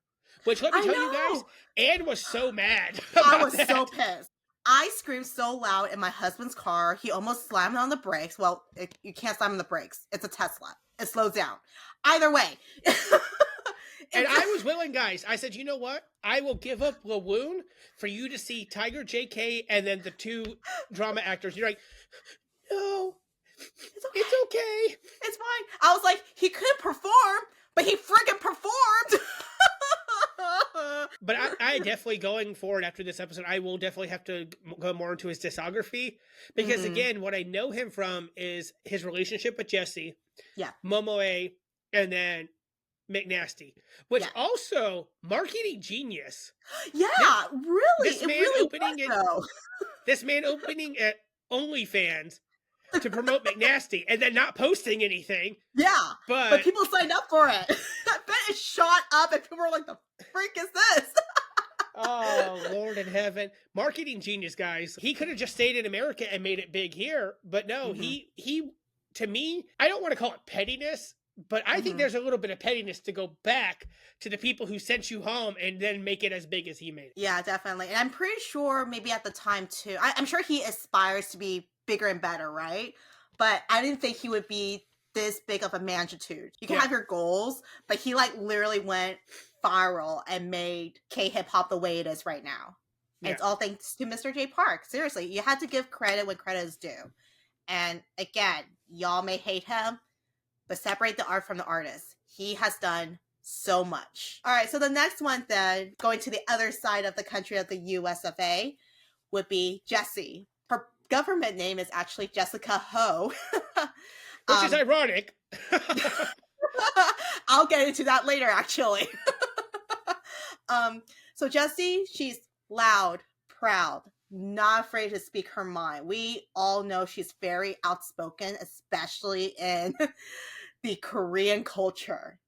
Which, let me tell you guys, Ann was so mad. I was so pissed. I screamed so loud in my husband's car. He almost slammed on the brakes. Well, you can't slam on the brakes. It's a Tesla. It slows down. Either way, And I was willing, guys. I said, you know what? I will give up Lawoon for you to see Tiger JK and then the 2 drama actors. You're like, no, it's okay. It's fine. I was like, he couldn't perform, but he friggin' performed. But I definitely, going forward after this episode, I will definitely have to go more into his discography. Because again, what I know him from is his relationship with Jessi, Momoe, and then McNasty, which also marketing genius. Yeah, really. This man this man opening at OnlyFans to promote McNasty and then not posting anything. Yeah, but people signed up for it. I bet it shot up and people were like, the freak is this? Oh, Lord in heaven. Marketing genius, guys. He could have just stayed in America and made it big here. But no, he, to me, I don't want to call it pettiness, but I think there's a little bit of pettiness to go back to the people who sent you home and then make it as big as he made it. Yeah, definitely. And I'm pretty sure maybe at the time too, I'm sure he aspires to be bigger and better, right? But I didn't think he would be this big of a magnitude. You can have your goals, but he like literally went viral and made K-hip hop the way it is right now. And it's all thanks to Mr. J Park. Seriously, you had to give credit when credit is due. And again, y'all may hate him, but separate the art from the artist. He has done so much. All right, so the next one then, going to the other side of the country of the US of A, would be Jessi. Her government name is actually Jessica Ho. Which is ironic. I'll get into that later, actually. So Jessi, she's loud, proud, not afraid to speak her mind. We all know she's very outspoken, especially in the Korean culture.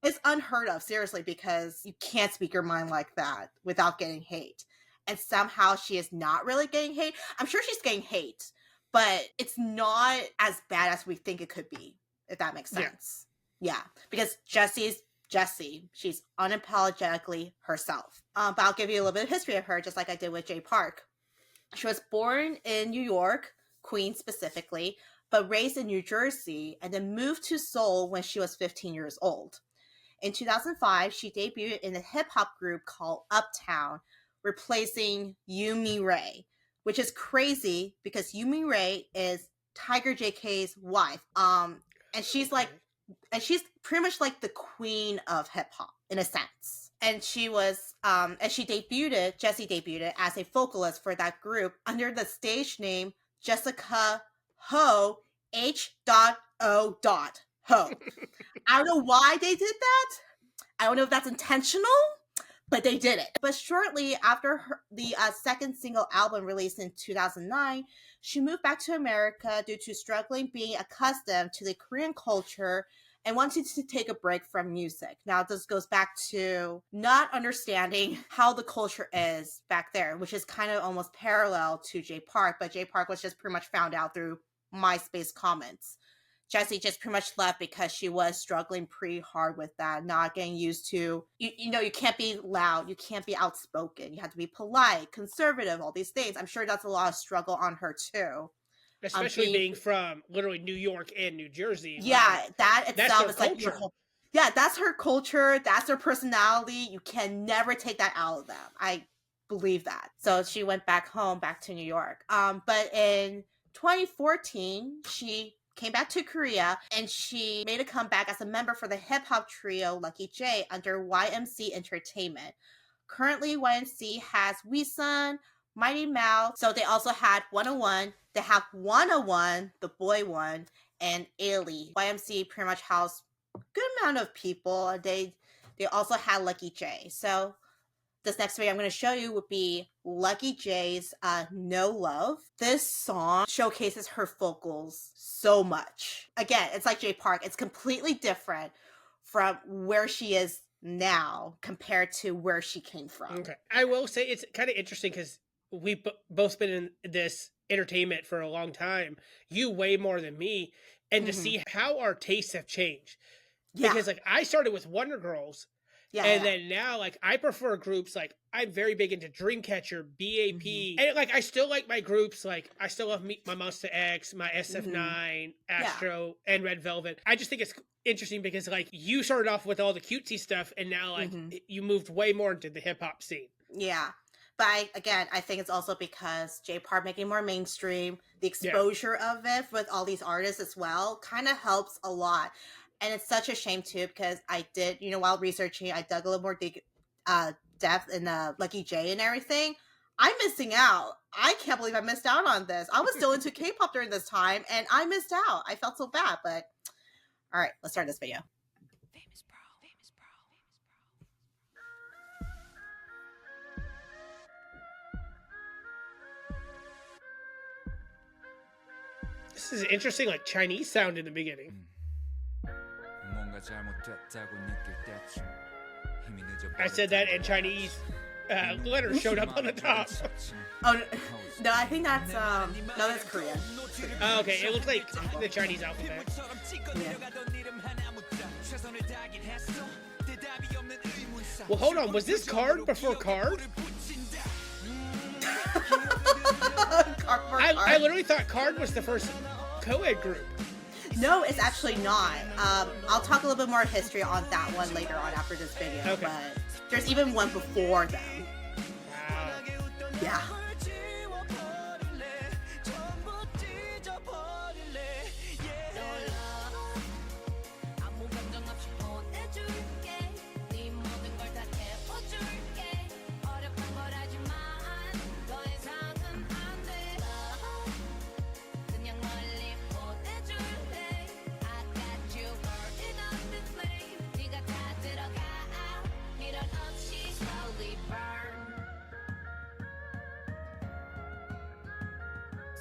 It's unheard of, seriously, because you can't speak your mind like that without getting hate. And somehow she is not really getting hate. I'm sure she's getting hate, but it's not as bad as we think it could be, if that makes sense. Yeah, because Jessi's Jessi. She's unapologetically herself. But I'll give you a little bit of history of her, just like I did with J Park. She was born in New York, Queens specifically, but raised in New Jersey, and then moved to Seoul when she was 15 years old. In 2005, she debuted in a hip-hop group called Uptown, replacing Yumi Ray, which is crazy because Yumi Ray is Tiger JK's wife. And she's pretty much like the queen of hip-hop, in a sense. And she was, Jessi debuted as a vocalist for that group under the stage name Jessica Ho, H.O. Ho. I don't know why they did that. I don't know if that's intentional, but they did it. But shortly after the second single album released in 2009, she moved back to America due to struggling being accustomed to the Korean culture and wanted to take a break from music. Now, this goes back to not understanding how the culture is back there, which is kind of almost parallel to J Park, but J Park was just pretty much found out through MySpace comments. Jessi just pretty much left because she was struggling pretty hard with that, not getting used to, you can't be loud, you can't be outspoken, you have to be polite, conservative, all these things. I'm sure that's a lot of struggle on her too. Especially being from literally New York and New Jersey. Yeah, that itself is like, that's her culture, that's her personality. You can never take that out of them. I believe that. So she went back home, back to New York. But in 2014, she came back to Korea and she made a comeback as a member for the hip-hop trio Lucky J under YMC Entertainment. Currently, YMC has Weesun, Mighty Mouse. So they also had 101. They have 101, the boy one, and Ailey. YMC pretty much housed a good amount of people. They also had Lucky J. So this next video I'm going to show you would be Lucky J's No Love. This song showcases her vocals so much. Again, it's like J Park. It's completely different from where she is now compared to where she came from. Okay. I will say it's kind of interesting because we've both been in this entertainment for a long time. You way more than me. And to see how our tastes have changed. Yeah. Because I started with Wonder Girls. Yeah, and then now, I prefer groups like I'm very big into Dreamcatcher, BAP, and like I still like my groups. Like I still love my Monster X, my SF9, Astro, and Red Velvet. I just think it's interesting because like you started off with all the cutesy stuff, and now like you moved way more into the hip hop scene. Yeah. But I think it's also because J-pop making more mainstream, the exposure of it with all these artists as well kind of helps a lot. And it's such a shame too, because I did, while researching, I dug a little more depth in Lucky J and everything. I'm missing out. I can't believe I missed out on this. I was still into K-pop during this time, and I missed out. I felt so bad, but all right, let's start this video. This is interesting, like Chinese sound in the beginning. I said that, and Chinese letters showed up on the top. Oh no, I think that's no, that's Korean. Oh, okay, it looks like the Chinese alphabet. Yeah. Well, hold on, was this Card before Card? I literally thought Card was the first co-ed group. No, it's actually not. I'll talk a little bit more history on that one later on after this video. Okay. But there's even one before them. Wow. Yeah.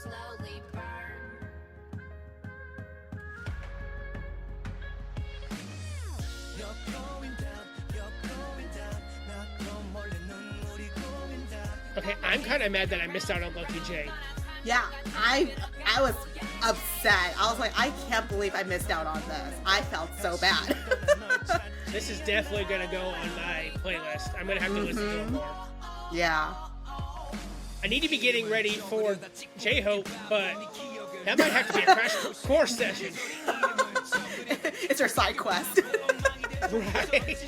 Slowly burn. Okay, I'm kind of mad that I missed out on Lucky J. Yeah, I was upset. I was like, I can't believe I missed out on this. I felt so bad. This is definitely gonna go on my playlist. I'm gonna have to listen to it more. Yeah. I need to be getting ready for J-Hope, but that might have to be a crash course session. It's her side quest. Right.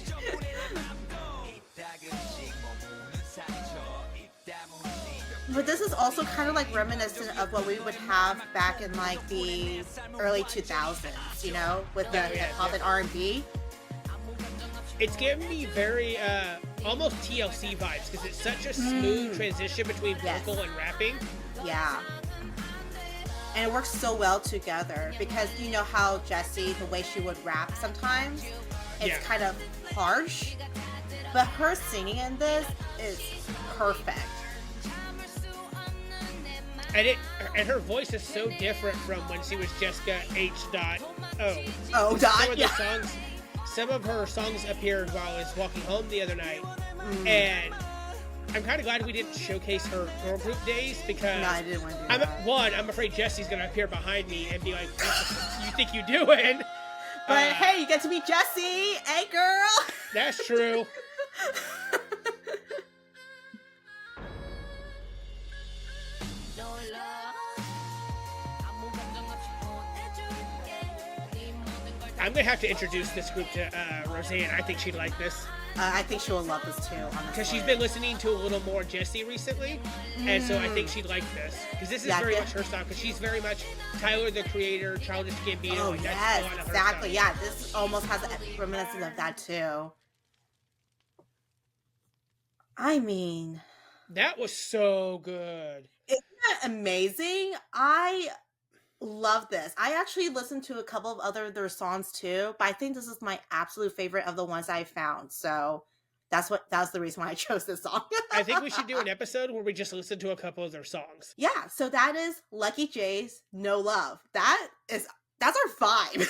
But this is also kind of like reminiscent of what we would have back in like the early 2000s, with the hip hop and R&B. It's giving me very almost TLC vibes because it's such a smooth transition between vocal and rapping. Yeah. And it works so well together because you know how Jessi, the way she would rap sometimes, it's kind of harsh. But her singing in this is perfect. And her voice is so different from when she was Jessica H.O. Oh, Some of her songs appeared while I was walking home the other night, and I'm kind of glad we didn't showcase her girl group days because no, I didn't want to do that. I'm afraid Jessie's gonna appear behind me and be like, "What you think you doing?" But hey, you get to meet Jessi, hey girl. That's true. I'm gonna have to introduce this group to Roseanne. I think she'd like this. I think she'll love this too, honestly. Because she's been listening to a little more Jessi recently, and so I think she'd like this. Because this is very much her style. Because she's very much Tyler the Creator, Childish Gambino. Oh like, yes, that's exactly. Yeah, this almost has a reminiscence of that too. I mean, that was so good. Isn't that amazing? I love this. I actually listened to a couple of their songs too, but I think this is my absolute favorite of the ones I found. So that's the reason why I chose this song. I think we should do an episode where we just listen to a couple of their songs. Yeah, so that is Lucky J's No Love. That's our vibe.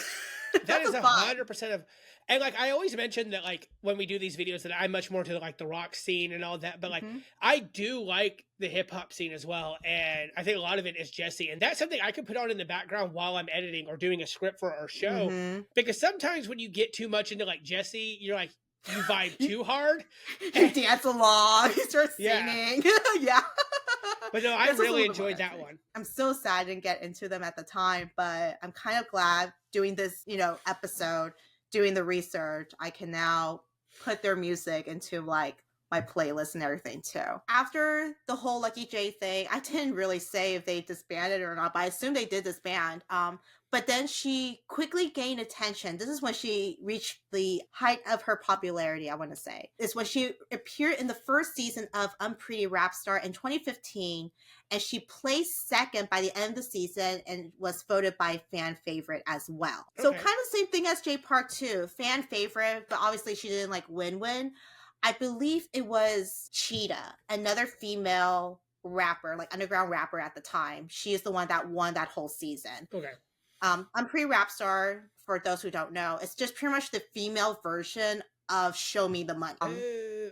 That is 100% of. And like I always mention that like when we do these videos that I'm much more to like the rock scene and all that, but like I do like the hip hop scene as well, and I think a lot of it is Jessi, and that's something I can put on in the background while I'm editing or doing a script for our show. Because sometimes when you get too much into like Jessi, you're like you vibe too hard. You dance along, you start Yeah. singing. Yeah. But no, I This was a really little bit more enjoyed that edgy. one. I'm so sad I didn't get into them at the time, but I'm kind of glad doing this, episode, doing the research, I can now put their music into like my playlist and everything too. After the whole Lucky J thing, I didn't really say if they disbanded or not, but I assume they did disband. But then she quickly gained attention. This is when she reached the height of her popularity, I want to say. It's when she appeared in the first season of Unpretty Rap Star in 2015, and she placed second by the end of the season and was voted by fan favorite as well. So Okay. kind of same thing as J Park too, fan favorite, but obviously she didn't like win. I believe it was Cheetah, another female rapper, like underground rapper at the time. She is the one that won that whole season. Okay. Unpretty Rap Star, for those who don't know, it's just pretty much the female version of Show Me the Money.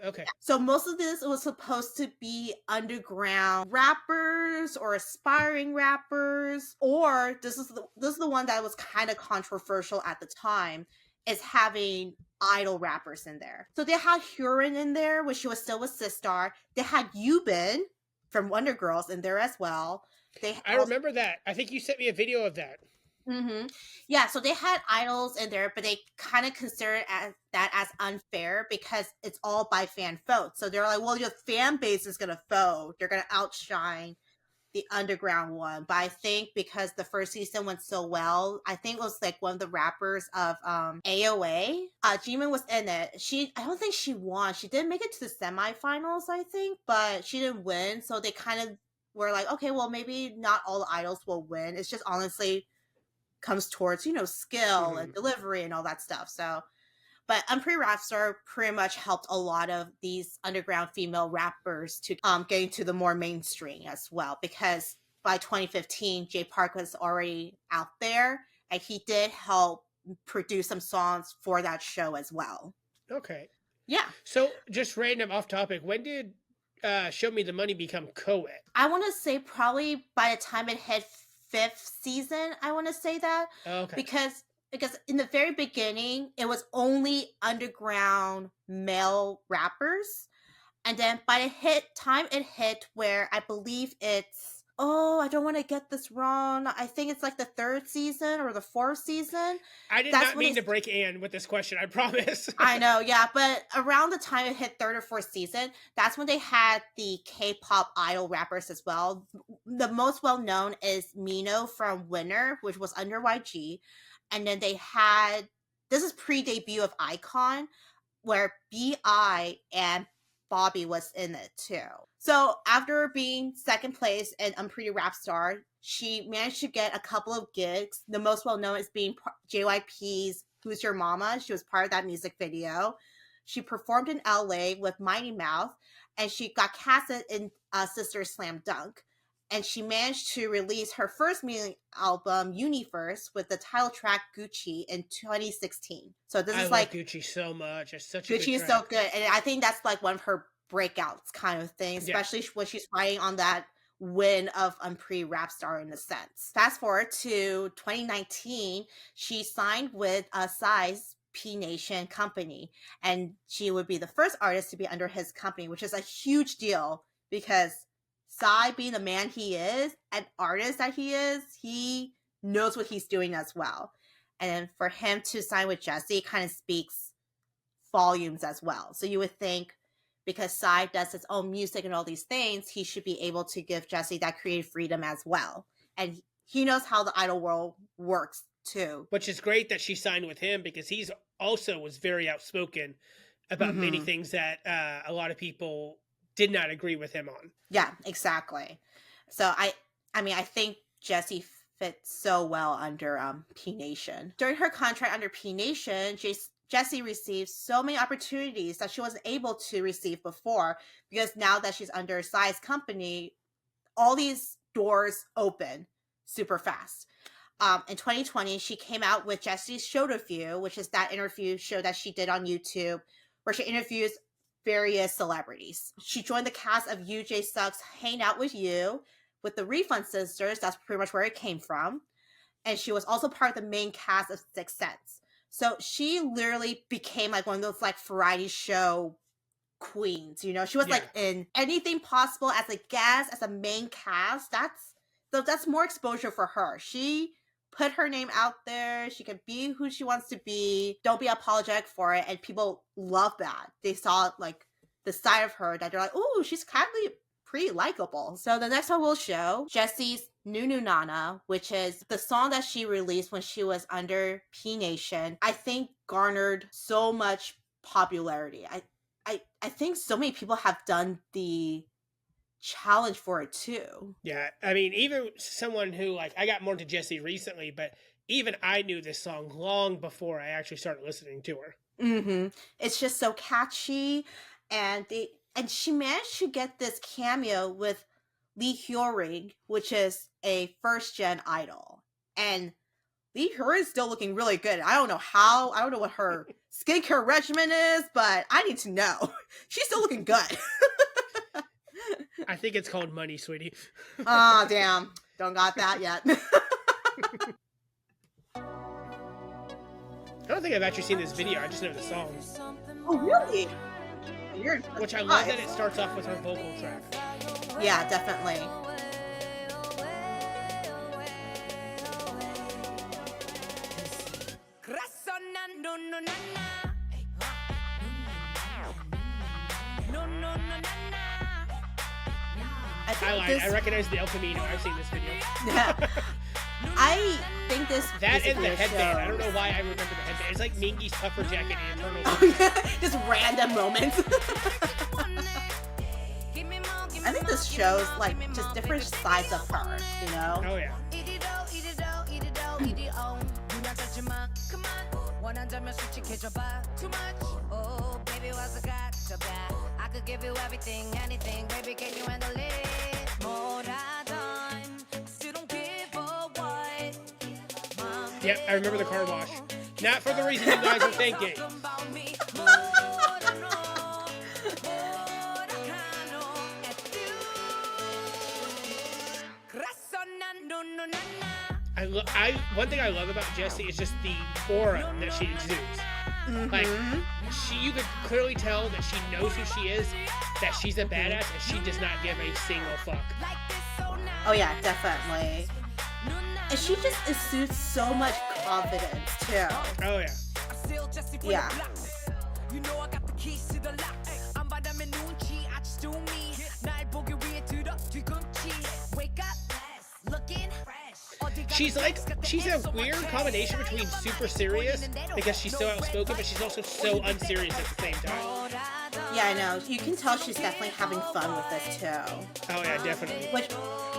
Okay. So most of this was supposed to be underground rappers or aspiring rappers, or this is the one that was kind of controversial at the time, is having idol rappers in there. So they had Huron in there, when she was still with Sistar. They had Yubin from Wonder Girls in there as well. I remember that. I think you sent me a video of that. Mm-hmm. Yeah, so they had idols in there, but they kind of considered that as unfair because it's all by fan vote. So they're like, well, your fan base is going to vote. They're going to outshine the underground one. But I think because the first season went so well, I think it was like one of the rappers of AOA. Jimin was in it. I don't think she won. She did make it to the semifinals, I think, but she didn't win. So they kind of were like, okay, well, maybe not all the idols will win. It's just honestly comes towards, skill and delivery and all that stuff. So, but Unpretty Rap Star pretty much helped a lot of these underground female rappers to get into the more mainstream as well, because by 2015, J Park was already out there and he did help produce some songs for that show as well. Okay. Yeah. So just random off topic, when did Show Me the Money become co-ed? I want to say probably by the time it hit 5th season, I want to say that. Okay. Because in the very beginning, it was only underground male rappers. And then by the time it hit where I believe it's, I don't want to get this wrong. I think it's like the 3rd season or the 4th season. I did not mean to break Anne with this question, I promise. I know, yeah. But around the time it hit 3rd or 4th season, that's when they had the K-pop idol rappers as well. The most well-known is Mino from Winner, which was under YG. And then they had, this is pre-debut of Icon, where B.I. and Bobby was in it too. So after being second place in Unpretty Rap Star, she managed to get a couple of gigs. The most well-known is being JYP's Who's Your Mama? She was part of that music video. She performed in LA with Mighty Mouth, and she got casted in Sister Slam Dunk. And she managed to release her first music album, Universe, with the title track Gucci in 2016. So this is like Gucci so much. It's such a Gucci is so good, and I think that's like one of her breakouts kind of thing, especially when she's riding on that win of Unpretty Rap Star in a sense. Fast forward to 2019, she signed with Psy's P Nation company, and she would be the first artist to be under his company, which is a huge deal because Psy, being the man he is, an artist that he is, he knows what he's doing as well. And for him to sign with Jessi kind of speaks volumes as well. So you would think because Psy does his own music and all these things, he should be able to give Jessi that creative freedom as well. And he knows how the idol world works too. Which is great that she signed with him because he's also was very outspoken about many things that a lot of people did not agree with him on. Yeah, exactly. So I think Jessi fits so well under P Nation. During her contract under P Nation, Jessi received so many opportunities that she wasn't able to receive before, because now that she's under Psy's company, all these doors open super fast. In 2020, she came out with Jessi's Show Review, which is that interview show that she did on YouTube, where she interviews various celebrities. She joined the cast of UJ Sucks Hang Out With You with the Refund Sisters. That's pretty much where it came from. And she was also part of the main cast of Sixth Sense. So she literally became like one of those like variety show queens, you know. She was like in anything possible as a guest, as a main cast. That's more exposure for her. She put her name out there. She can be who she wants to be. Don't be apologetic for it. And people love that. They saw like the side of her that they're like, ooh, she's kind of pretty likable. So the next one will show Jessi's New Nana, which is the song that she released when she was under P Nation. I think garnered so much popularity. I think so many people have done the challenge for it too. Yeah, I mean, even someone who, like, I got more into Jessi recently, but even I knew this song long before I actually started listening to her. Mm-hmm. It's just so catchy, and she managed to get this cameo with Lee Hyo-ring, which is a first-gen idol. And Lee Hyo-ring is still looking really good. I don't know what her skincare regimen is, but I need to know. She's still looking good. I think it's called money, sweetie. Oh, damn. Don't got that yet. I don't think I've actually seen this video. I just know the song. Oh, really? Which I love that it starts off with her vocal track. Yeah, definitely. I lied. I recognize the El Camino. I've seen this video. Yeah. I think this that and the video headband. shows... I don't know why I remember the headband. It's like Mingy's puffer jacket in Eternal. Oh, yeah. Just random moments. I think this shows like just different sides of her, you know? Oh yeah. I could give you everything, anything, baby, can you handle it? More still don't give a what. Yep, I remember the car wash. Not for the reason you guys are thinking. One thing I love about Jessi is just the aura that she exudes. Mm-hmm. Like, you could clearly tell that she knows who she is, that she's a badass, and she does not give a single fuck. Oh yeah, definitely. And she just exudes so much confidence too. Oh yeah. Yeah. You know I got the keys to the lock. I'm by them in 눈치. I just do me. 날 보기 위해 들어 뒤꿈치. Wake up, looking fresh. She's a weird combination between super serious because she's so outspoken, but she's also so unserious at the same time. Yeah, I know. You can tell she's definitely having fun with this too. Oh yeah, definitely.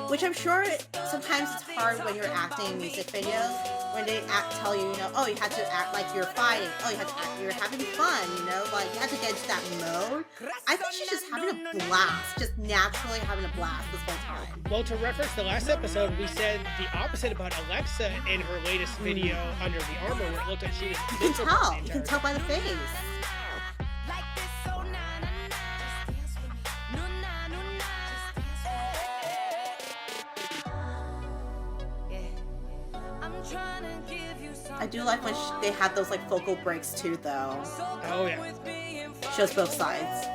Which I'm sure sometimes it's hard when you're acting in music videos when they tell you, you know, oh, you have to act like you're fighting. Oh, you have to act you're having fun, you know, like you have to get into that mode. I think she's just having a blast, just naturally having a blast this whole time. Well, to reference the last episode, we said the opposite about Alexa in her latest video, Under the Armor, where it looked like she was miserable. You can tell by the face. I do like when they have those like vocal breaks too, though. Oh yeah. Shows both sides.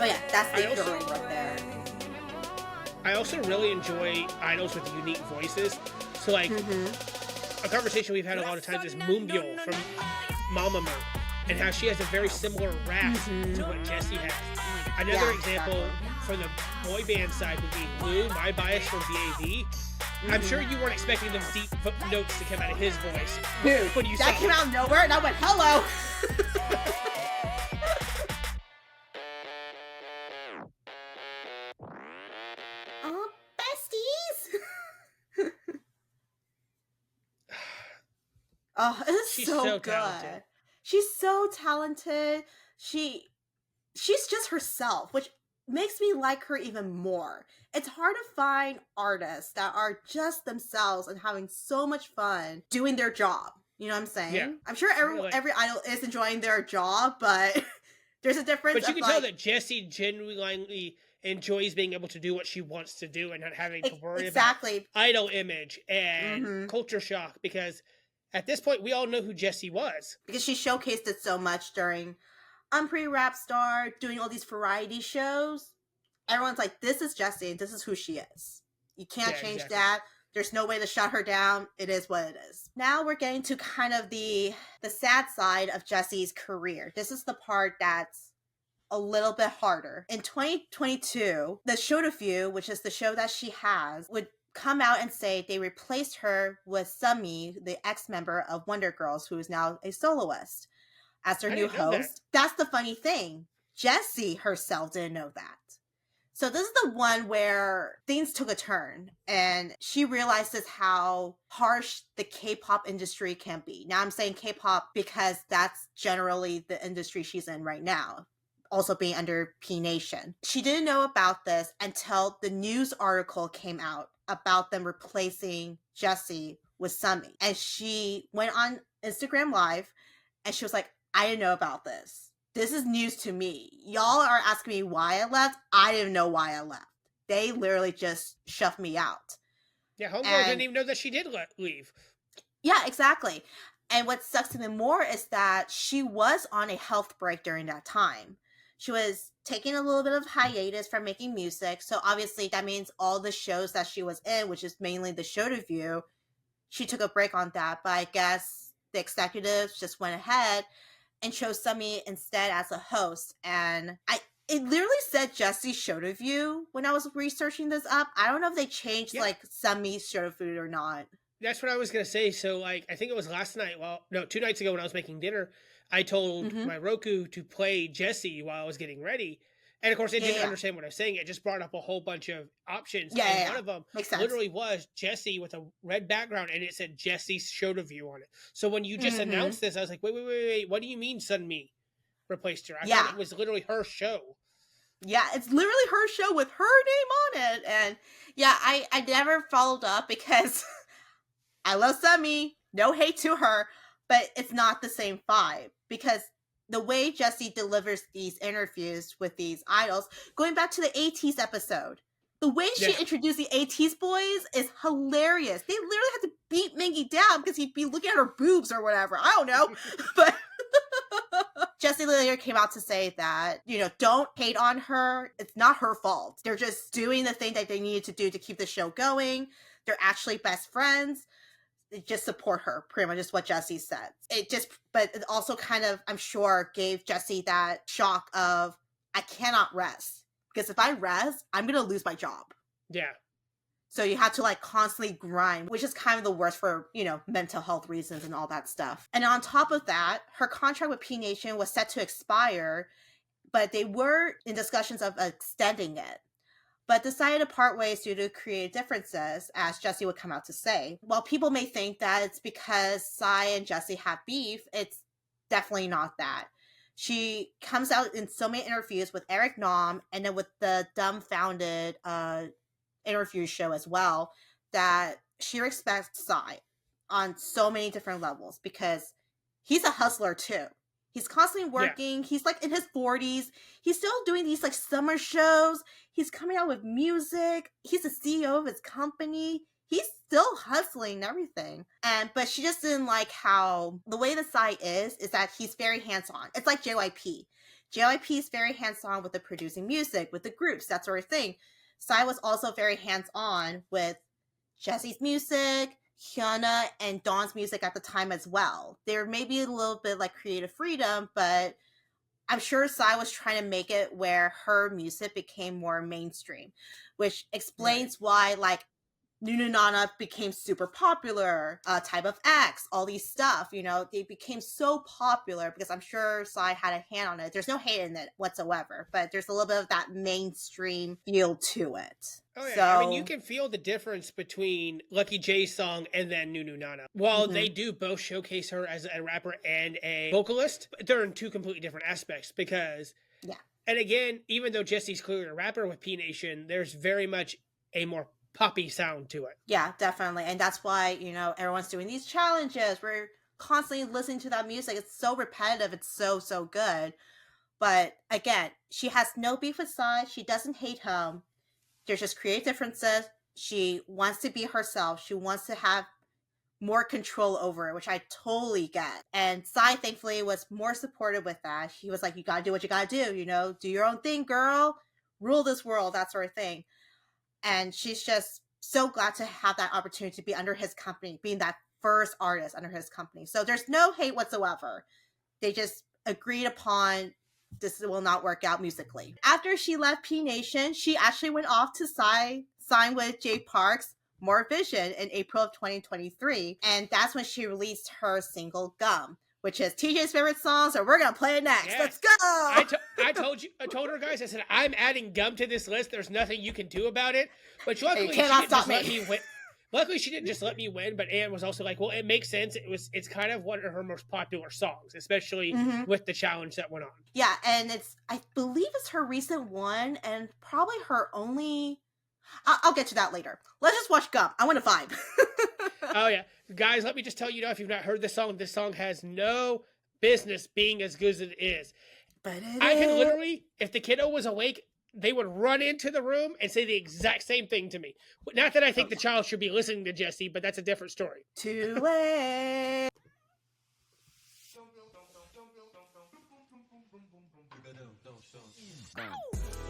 Oh yeah, that's the drawing right there. I also really enjoy idols with unique voices. So like, a conversation we've had a lot of times is Moonbyul from Mamamoo, and how she has a very similar rasp to what Jessi has. Another example for the boy band side would be Lou, My Bias from VAV. I'm sure you weren't expecting those deep notes to come out of his voice. Dude, when you that came out of nowhere, and I went, hello! Oh, besties! Oh, it's She's so good. talented. She's so talented. She's just herself, which makes me like her even more. It's hard to find artists that are just themselves and having so much fun doing their job. You know what I'm saying? Yeah. I'm sure every idol is enjoying their job, but there's a difference. But you can tell that Jessi genuinely enjoys being able to do what she wants to do and not having to worry about idol image and culture shock, because At this point, we all know who Jessi was. Because she showcased it so much during Unpretty Rap Star, doing all these variety shows. Everyone's like, this is Jessi, and this is who she is. You can't change that. There's no way to shut her down. It is what it is. Now we're getting to kind of the sad side of Jessi's career. This is the part that's a little bit harder. In 2022, the Show to View, which is the show that she has, would come out and say they replaced her with Sumi, the ex-member of Wonder Girls, who is now a soloist, as their new host. That's the funny thing. Jessi herself didn't know that. So this is the one where things took a turn and she realizes how harsh the K-pop industry can be. Now I'm saying K-pop because that's generally the industry she's in right now, also being under P Nation. She didn't know about this until the news article came out about them replacing Jessi with Sumi. And she went on Instagram Live and she was like, I didn't know about this. This is news to me. Y'all are asking me why I left. I didn't know why I left. They literally just shoved me out. Yeah, Homegirl didn't even know that she did leave. Yeah, exactly. And what sucks even more is that she was on a health break during that time. She was taking a little bit of hiatus from making music. So obviously that means all the shows that she was in, which is mainly the Show to View, she took a break on that. But I guess the executives just went ahead and chose Sumi instead as a host. And it literally said Jessi's Show to View when I was researching this up. I don't know if they changed like Sumi's Show to View or not. That's what I was going to say. So like, I think it was last night. Well, no, 2 nights ago when I was making dinner, I told my Roku to play Jessi while I was getting ready. And of course, it didn't understand what I was saying. It just brought up a whole bunch of options. And one of them literally was Jessi with a red background, and it said Jessi's Show to View on it. So when you just announced this, I was like, wait. What do you mean Sunmi replaced her? I thought it was literally her show. Yeah, it's literally her show with her name on it. And yeah, I never followed up because I love Sumi. No hate to her, but it's not the same vibe because the way Jessi delivers these interviews with these idols, going back to the ATEEZ episode, the way she introduced the ATEEZ boys is hilarious. They literally had to beat Mingy down because he'd be looking at her boobs or whatever. I don't know. But Jessi later came out to say that, don't hate on her. It's not her fault. They're just doing the thing that they needed to do to keep the show going. They're actually best friends. Just support her, pretty much is what Jessi said. But it also kind of, I'm sure, gave Jessi that shock of, I cannot rest. Because if I rest, I'm going to lose my job. Yeah. So you have to constantly grind, which is kind of the worst for, mental health reasons and all that stuff. And on top of that, her contract with P Nation was set to expire, but they were in discussions of extending it, but decided to part ways due to creative differences, as Jessi would come out to say. While people may think that it's because Psy and Jessi have beef, it's definitely not that. She comes out in so many interviews with Eric Nam and then with the Dumbfounded interview show as well, that she respects Psy on so many different levels because he's a hustler too. He's constantly working. Yeah. He's in his 40s. He's still doing these summer shows. He's coming out with music. He's the CEO of his company. He's still hustling and everything. But she just didn't like how the way the Psy is that he's very hands-on. It's like JYP. JYP is very hands-on with the producing music, with the groups, that sort of thing. Psy was also very hands-on with Jessi's music, Hyuna and Dawn's music at the time as well. There may be a little bit creative freedom, but I'm sure Psy was trying to make it where her music became more mainstream, which explains why Nunu Nana became super popular, Type of X, all these stuff, they became so popular because I'm sure Psy had a hand on it. There's no hate in it whatsoever, but there's a little bit of that mainstream feel to it. Oh yeah, I mean, you can feel the difference between Lucky J's song and then Nunu Nana. While they do both showcase her as a rapper and a vocalist, they're in two completely different aspects because, and again, even though Jessi's clearly a rapper with P Nation, there's very much a more poppy sound to it. Yeah, definitely. And that's why, everyone's doing these challenges. We're constantly listening to that music. It's so repetitive. It's so, so good. But again, she has no beef with Psy. She doesn't hate him. There's just creative differences. She wants to be herself. She wants to have more control over it, which I totally get. And Psy, thankfully, was more supportive with that. He was like, you gotta do what you gotta do, you know, do your own thing, girl, rule this world, that sort of thing. And she's just so glad to have that opportunity to be under his company, being that first artist under his company. So there's no hate whatsoever. They just agreed upon this will not work out musically. After she left P Nation, she actually went off to sign with Jay Park's More Vision in April of 2023. And that's when she released her single Gum, which is TJ's favorite song. So we're going to play it next. Yes. Let's go. I told her, guys, I said, I'm adding Gum to this list. There's nothing you can do about it. But luckily, she didn't just let me win. Luckily, she didn't just let me win, but Anne was also like, well, it makes sense. It's kind of one of her most popular songs, especially with the challenge that went on. Yeah, and I believe it's her recent one and probably her only... I'll get to that later. Let's just watch Gum. I want to vibe. Oh, yeah. Guys, let me just tell you now, if you've not heard this song has no business being as good as it is. But I could literally, if the kiddo was awake, they would run into the room and say the exact same thing to me. Not that I think the child should be listening to Jessi, but that's a different story. Too late.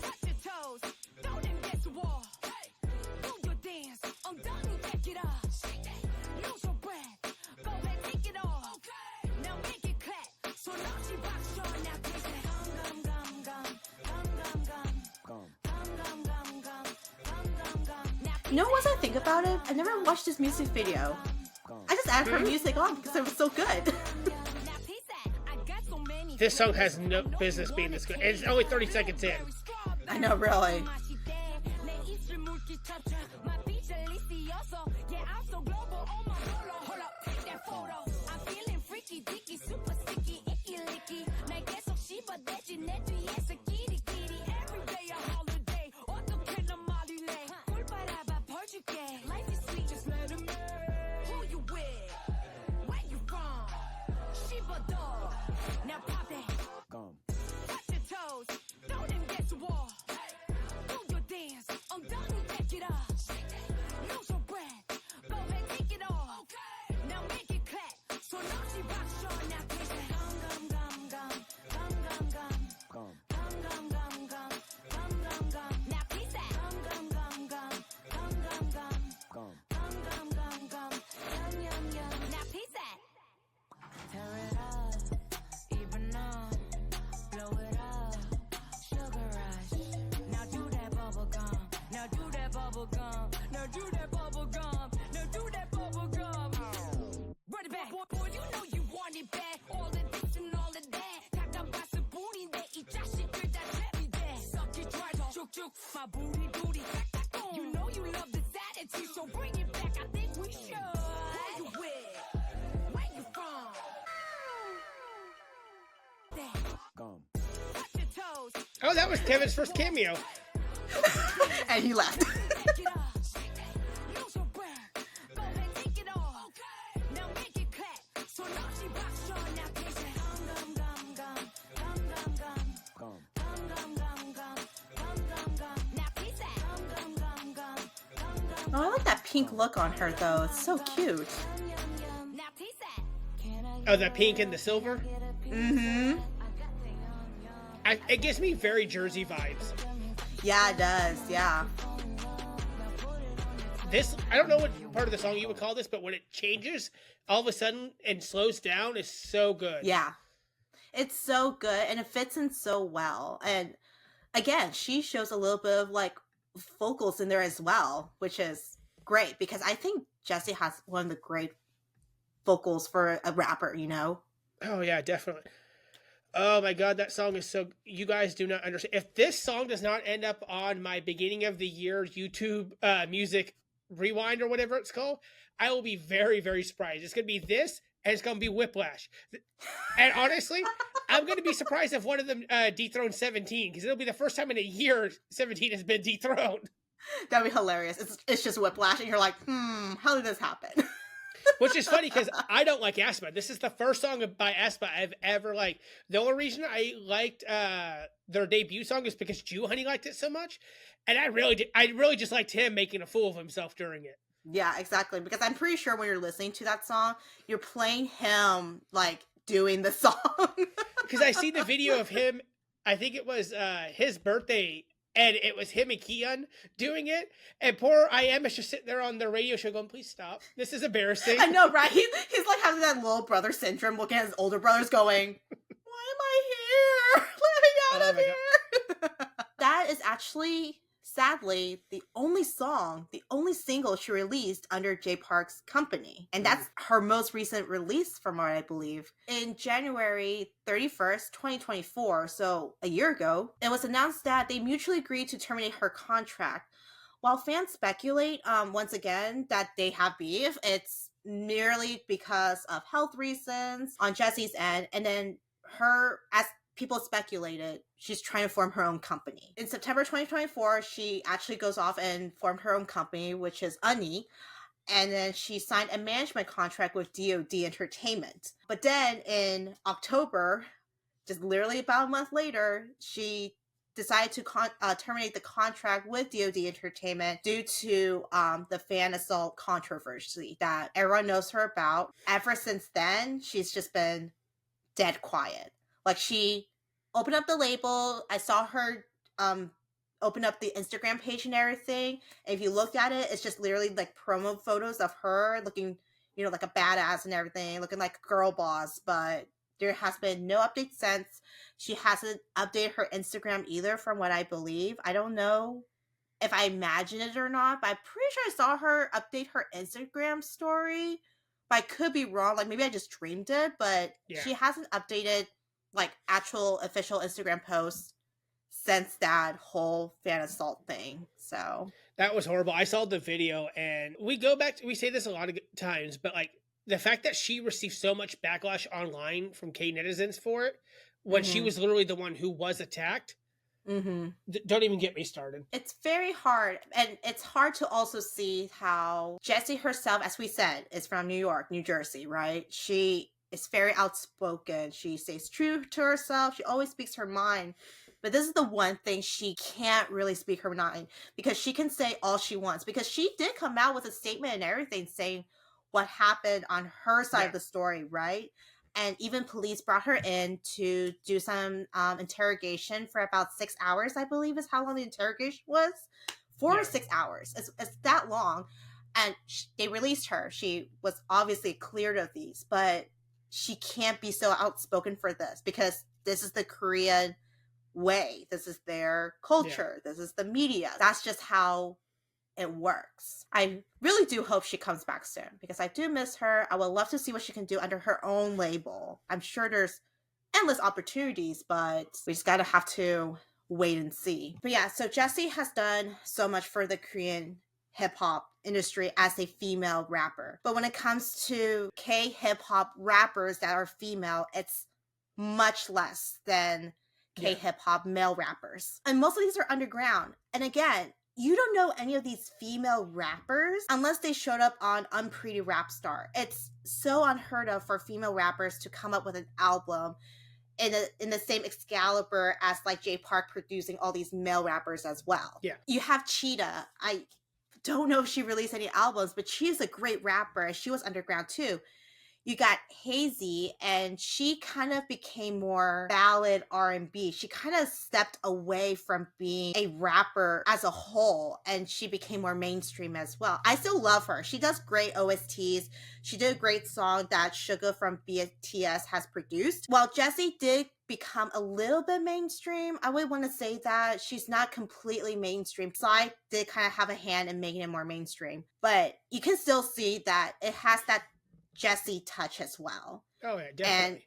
Touch your toes, throw them against the wall. Do your dance, undone, take it off. Lose your breath, go ahead, take it off. Now make it clap, so now she rocks your now take it. Gum, gum, gum, gum, gum, gum, gum, gum, gum, gum. You know what I think about it? I never watched this music video. I just added her music on because it was so good. This song has no business being this good. And it's only 30 seconds in. I know, really. Now pop that. Touch your toes. Throw them against the wall. Do your dance. Undone, take it off. Lose your breath. Go ahead, take it off. Now make it clap. So now she rocks your now take it. Gum, gum, gum, gum, gum, gum, gum, gum, gum, gum, gum, gum, gum. Now piece that. Gum, gum, gum, gum, gum, gum, gum, gum, gum, gum, yum, yum, yum. Now piece that. Tear it up. Even up, blow it up, sugar rush. Now do that bubble gum. Now do that bubble gum. Now do that bubble gum. Now do that bubble gum. Run it back, boy. You know you want it bad. All of this and all of that. 가끔 봤을 뿐인데 이 자식들 다 재미돼. 썩기 좋아서 쭉쭉 my booty booty. You know you love this attitude, so bring it back. I think we should. Who you with? Where you from? Oh, that was Kevin's first cameo. And he left. Oh, I like that pink look on her, though. It's so cute. Oh, the pink and the silver? Mm-hmm. It gives me very Jersey vibes. Yeah, it does. Yeah. This, I don't know what part of the song you would call this, but when it changes all of a sudden and slows down is so good. Yeah. It's so good and it fits in so well. And again, she shows a little bit of like vocals in there as well, which is great because I think Jessi has one of the great vocals for a rapper, you know? Oh yeah, definitely. Oh my god, that song is so... You guys do not understand. If this song does not end up on my beginning of the year YouTube music rewind or whatever it's called, I will be very, very surprised. It's going to be this, and it's going to be Whiplash. And honestly, I'm going to be surprised if one of them dethrones 17, because it'll be the first time in a year 17 has been dethroned. That'd be hilarious. It's just Whiplash, and you're like, how did this happen? Which is funny because I don't like aespa. This is the first song by aespa I've ever liked. The only reason I liked their debut song is because Jew Honey liked it so much, and I really just liked him making a fool of himself during it. Yeah, exactly. Because I'm pretty sure when you're listening to that song, you're playing him like doing the song. Because I see the video of him. I think it was his birthday, and it was him and Keon doing it. And poor I am is just sitting there on the radio show going, "Please stop. This is embarrassing." I know, right? He's like having that little brother syndrome, looking at his older brothers, going, "Why am I here? Let me out of here!" That is actually, sadly, the only single she released under J Park's company. And that's her most recent release, from what I believe. In January 31st, 2024, so a year ago, it was announced that they mutually agreed to terminate her contract. While fans speculate, once again, that they have beef, it's merely because of health reasons on Jessi's end, and then her, as people speculated, she's trying to form her own company. In September 2024, she actually goes off and formed her own company, which is UNI, and then she signed a management contract with B2uty Entertainment. But then in October, just literally about a month later, she decided to terminate the contract with B2uty Entertainment due to the fan assault controversy that everyone knows her about. Ever since then, she's just been dead quiet. Like, she opened up the label. I saw her open up the Instagram page and everything. And if you looked at it, it's just literally like promo photos of her looking, like a badass and everything, looking like a girl boss. But there has been no update since. She hasn't updated her Instagram either, from what I believe. I don't know if I imagine it or not, but I'm pretty sure I saw her update her Instagram story. But I could be wrong. Like, maybe I just dreamed it, but she hasn't updated like actual official Instagram posts since that whole fan assault thing. So that was horrible. I saw the video, and we say this a lot of times, but like the fact that she received so much backlash online from K netizens for it when she was literally the one who was attacked. Don't even get me started. It's very hard, and it's hard to also see how Jessi herself, as we said, is from New York, New Jersey, right? She is very outspoken. She stays true to herself. She always speaks her mind. But this is the one thing she can't really speak her mind, because she can say all she wants. Because she did come out with a statement and everything saying what happened on her side of the story, right? And even police brought her in to do some interrogation for about 6 hours, I believe is how long the interrogation was. 4 or 6 hours. It's that long. And they released her. She was obviously cleared of these, but she can't be so outspoken for this, because this is the Korean way. This is their culture. This is the media. That's just how it works. I really do hope she comes back soon, because I do miss her. I would love to see what she can do under her own label. I'm sure there's endless opportunities, but we just gotta have to wait and see. But yeah, so Jessi has done so much for the Korean hip-hop industry as a female rapper. But when it comes to K-hip-hop rappers that are female, it's much less than K-hip-hop male rappers. And most of these are underground. And again, you don't know any of these female rappers unless they showed up on Unpretty Rap Star. It's so unheard of for female rappers to come up with an album in the same Excalibur as like J Park producing all these male rappers as well. Yeah. You have Cheetah. I don't know if she released any albums, but she's a great rapper. She was underground too. You got Hazy, and she kind of became more ballad R&B. She kind of stepped away from being a rapper as a whole, and she became more mainstream as well. I still love her. She does great OSTs. She did a great song that Suga from BTS has produced. While Jessi did become a little bit mainstream, I would want to say that she's not completely mainstream. Psy did kind of have a hand in making it more mainstream, but you can still see that it has that Jessi touch as well. Oh yeah, definitely. And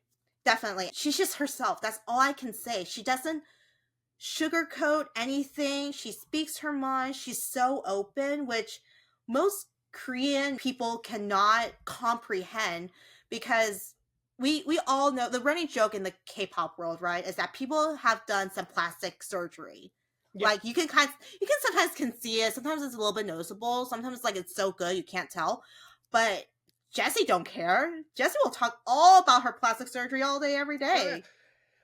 definitely, she's just herself. That's all I can say. She doesn't sugarcoat anything. She speaks her mind. She's so open, which most Korean people cannot comprehend, because we all know the running joke in the K-pop world, right, is that people have done some plastic surgery. Yeah. Like you can sometimes see it. Sometimes it's a little bit noticeable. Sometimes like it's so good you can't tell. But Jessi don't care. Jessi will talk all about her plastic surgery all day, every day.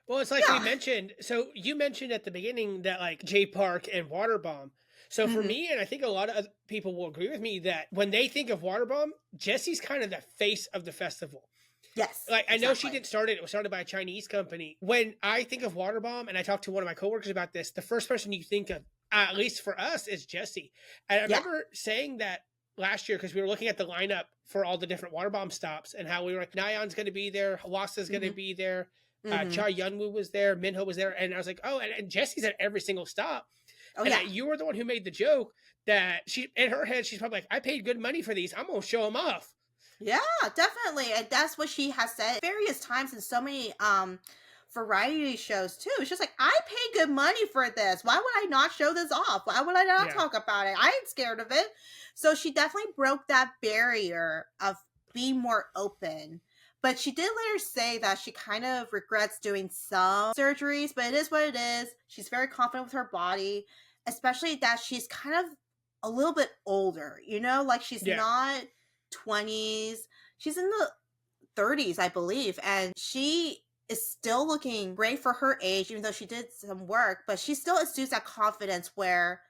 Well, it's like we Yeah. mentioned. So you mentioned at the beginning that like J Park and Waterbomb. So for Mhm. me, and I think a lot of other people will agree with me that when they think of Waterbomb, Jessie's kind of the face of the festival. Yes, Like I know she exactly. didn't start it; it was started by a Chinese company. When I think of Waterbomb, and I talked to one of my coworkers about this, the first person you think of, at least for us, is Jessie. And I Yeah. remember saying that last year because we were looking at the lineup for all the different Waterbomb stops and how we were like, Nyan's going to be there, Hawasa's going to Mhm. be there, Mhm. Cha Yunwoo was there, Minho was there, and I was like, oh, and Jessie's at every single stop. Oh And yeah. you were the one who made the joke that she, in her head, she's probably like, I paid good money for these. I'm going to show them off. Yeah, definitely. And that's what she has said various times in so many variety shows too. It's just like, I pay good money for this. Why would I not show this off? Why would I not Yeah. talk about it? I ain't scared of it. So she definitely broke that barrier of being more open. But she did later say that she kind of regrets doing some surgeries, but it is what it is. She's very confident with her body, especially that she's kind of a little bit older, you know, like she's Yeah. not 20s. She's in the 30s, I believe, and she is still looking great for her age, even though she did some work, but she still exudes that confidence where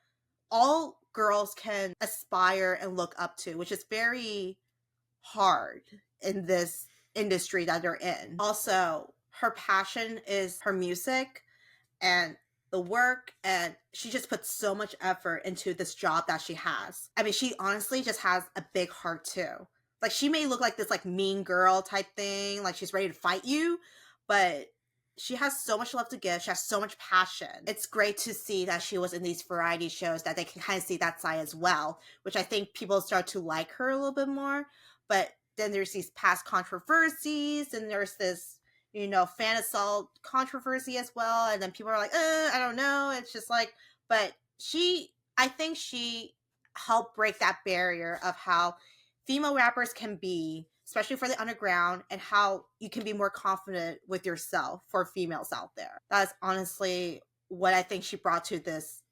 all girls can aspire and look up to, which is very hard in this industry that they're in. Also, her passion is her music and the work, and she just puts so much effort into this job that she has. I mean, she honestly just has a big heart too. Like, she may look like this like mean girl type thing, like she's ready to fight you, but she has so much love to give. She has so much passion. It's great to see that she was in these variety shows, that they can kind of see that side as well, which I think people start to like her a little bit more. But then there's these past controversies, and there's this, you know, fan assault controversy as well. And then people are like, I don't know. It's just like, but I think she helped break that barrier of how female rappers can be, especially for the underground, and how you can be more confident with yourself for females out there. That's honestly what I think she brought to this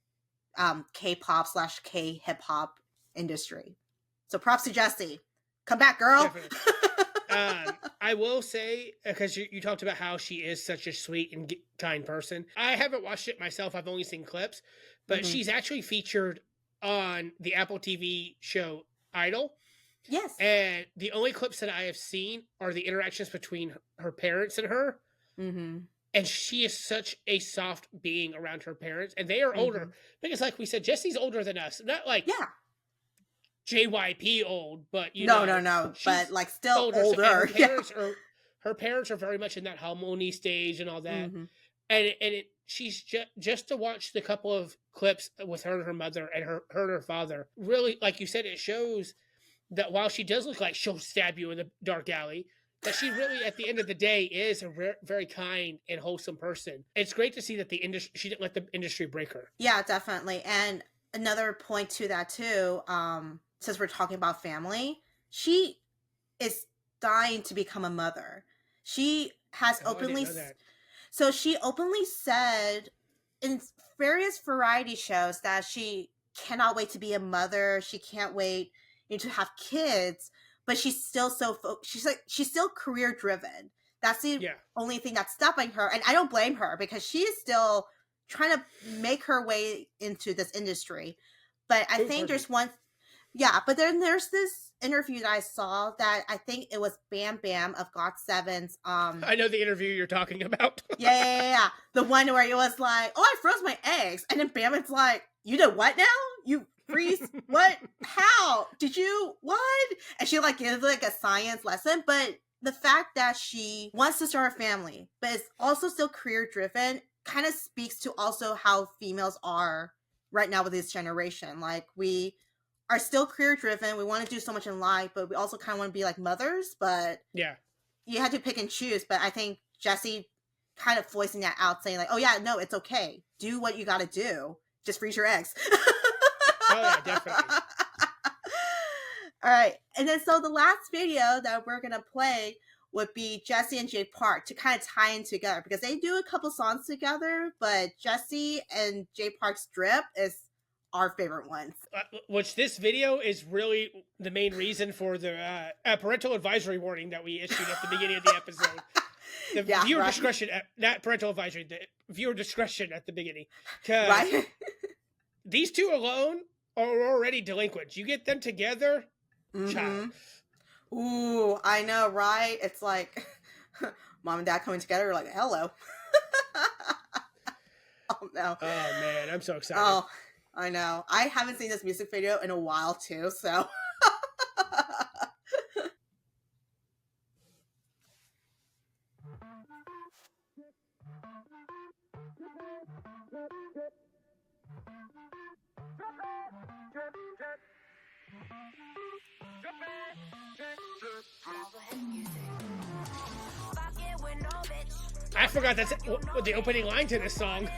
K-pop / K-hip-hop industry. So props to Jessie. Come back, girl. Definitely. I will say, because you talked about how she is such a sweet and kind person. I haven't watched it myself. I've only seen clips, but Mhm. she's actually featured on the Apple TV show Idol. Yes. And the only clips that I have seen are the interactions between her parents and her. Mm-hmm. And she is such a soft being around her parents. And they are older. Mhm. Because like we said, Jessie's older than us. Not like Yeah. JYP old, but No. she's But like still So- older. and Yeah. her parents are very much in that harmony stage and all that. Mhm. And she's just to watch the couple of clips with her and her mother and her and her father. Really, like you said, it shows that while she does look like she'll stab you in the dark alley, that she really, at the end of the day, is a very kind and wholesome person. It's great to see that she didn't let the industry break her. Yeah, definitely. And another point to that too, since we're talking about family, she is dying to become a mother. She has Oh, I openly didn't know that. So she openly said in various variety shows that she cannot wait to be a mother. She can't wait, you know, to have kids, but she's still she's still career driven. That's the Yeah. only thing that's stopping her, and I don't blame her because she is still trying to make her way into this industry. But I Good think for there's her. one, yeah. But then there's this interview that I saw that I think it was Bam Bam of GOT7's I know the interview you're talking about. yeah. The one where it was like, oh, I froze my eggs. And then Bam, it's like, you did what now? You freeze? What? How? Did you? What? And she like gives like a science lesson. But the fact that she wants to start a family, but is also still career driven, kind of speaks to also how females are right now with this generation. Like, we are still career driven. We want to do so much in life, but we also kind of want to be like mothers. But Yeah. you had to pick and choose. But I think Jessie kind of voicing that out, saying like, oh yeah, no, it's okay. Do what you got to do. Just freeze your eggs. Oh yeah, definitely. All right. And then so the last video that we're going to play would be Jessie and J Park to kind of tie in together, because they do a couple songs together, but Jessie and J Park's Drip is our favorite ones. Which this video is really the main reason for the parental advisory warning that we issued at the beginning of the episode. The Yeah, viewer right. discretion, not parental advisory, the viewer discretion at the beginning. Because Right? these two alone are already delinquents. You get them together, child. Ooh, I know, right? It's like mom and dad coming together, like, hello. Oh no. Oh man, I'm so excited. Oh, I know. I haven't seen this music video in a while too, so I forgot that's the opening line to this song.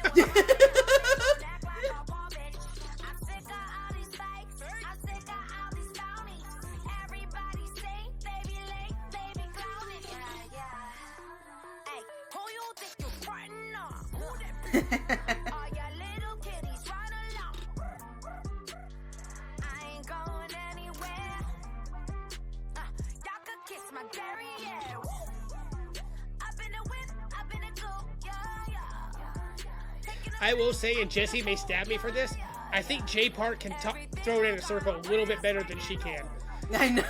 I will say, and Jessi may stab me for this, I think J Park can throw it in a circle a little bit better than she can. I know,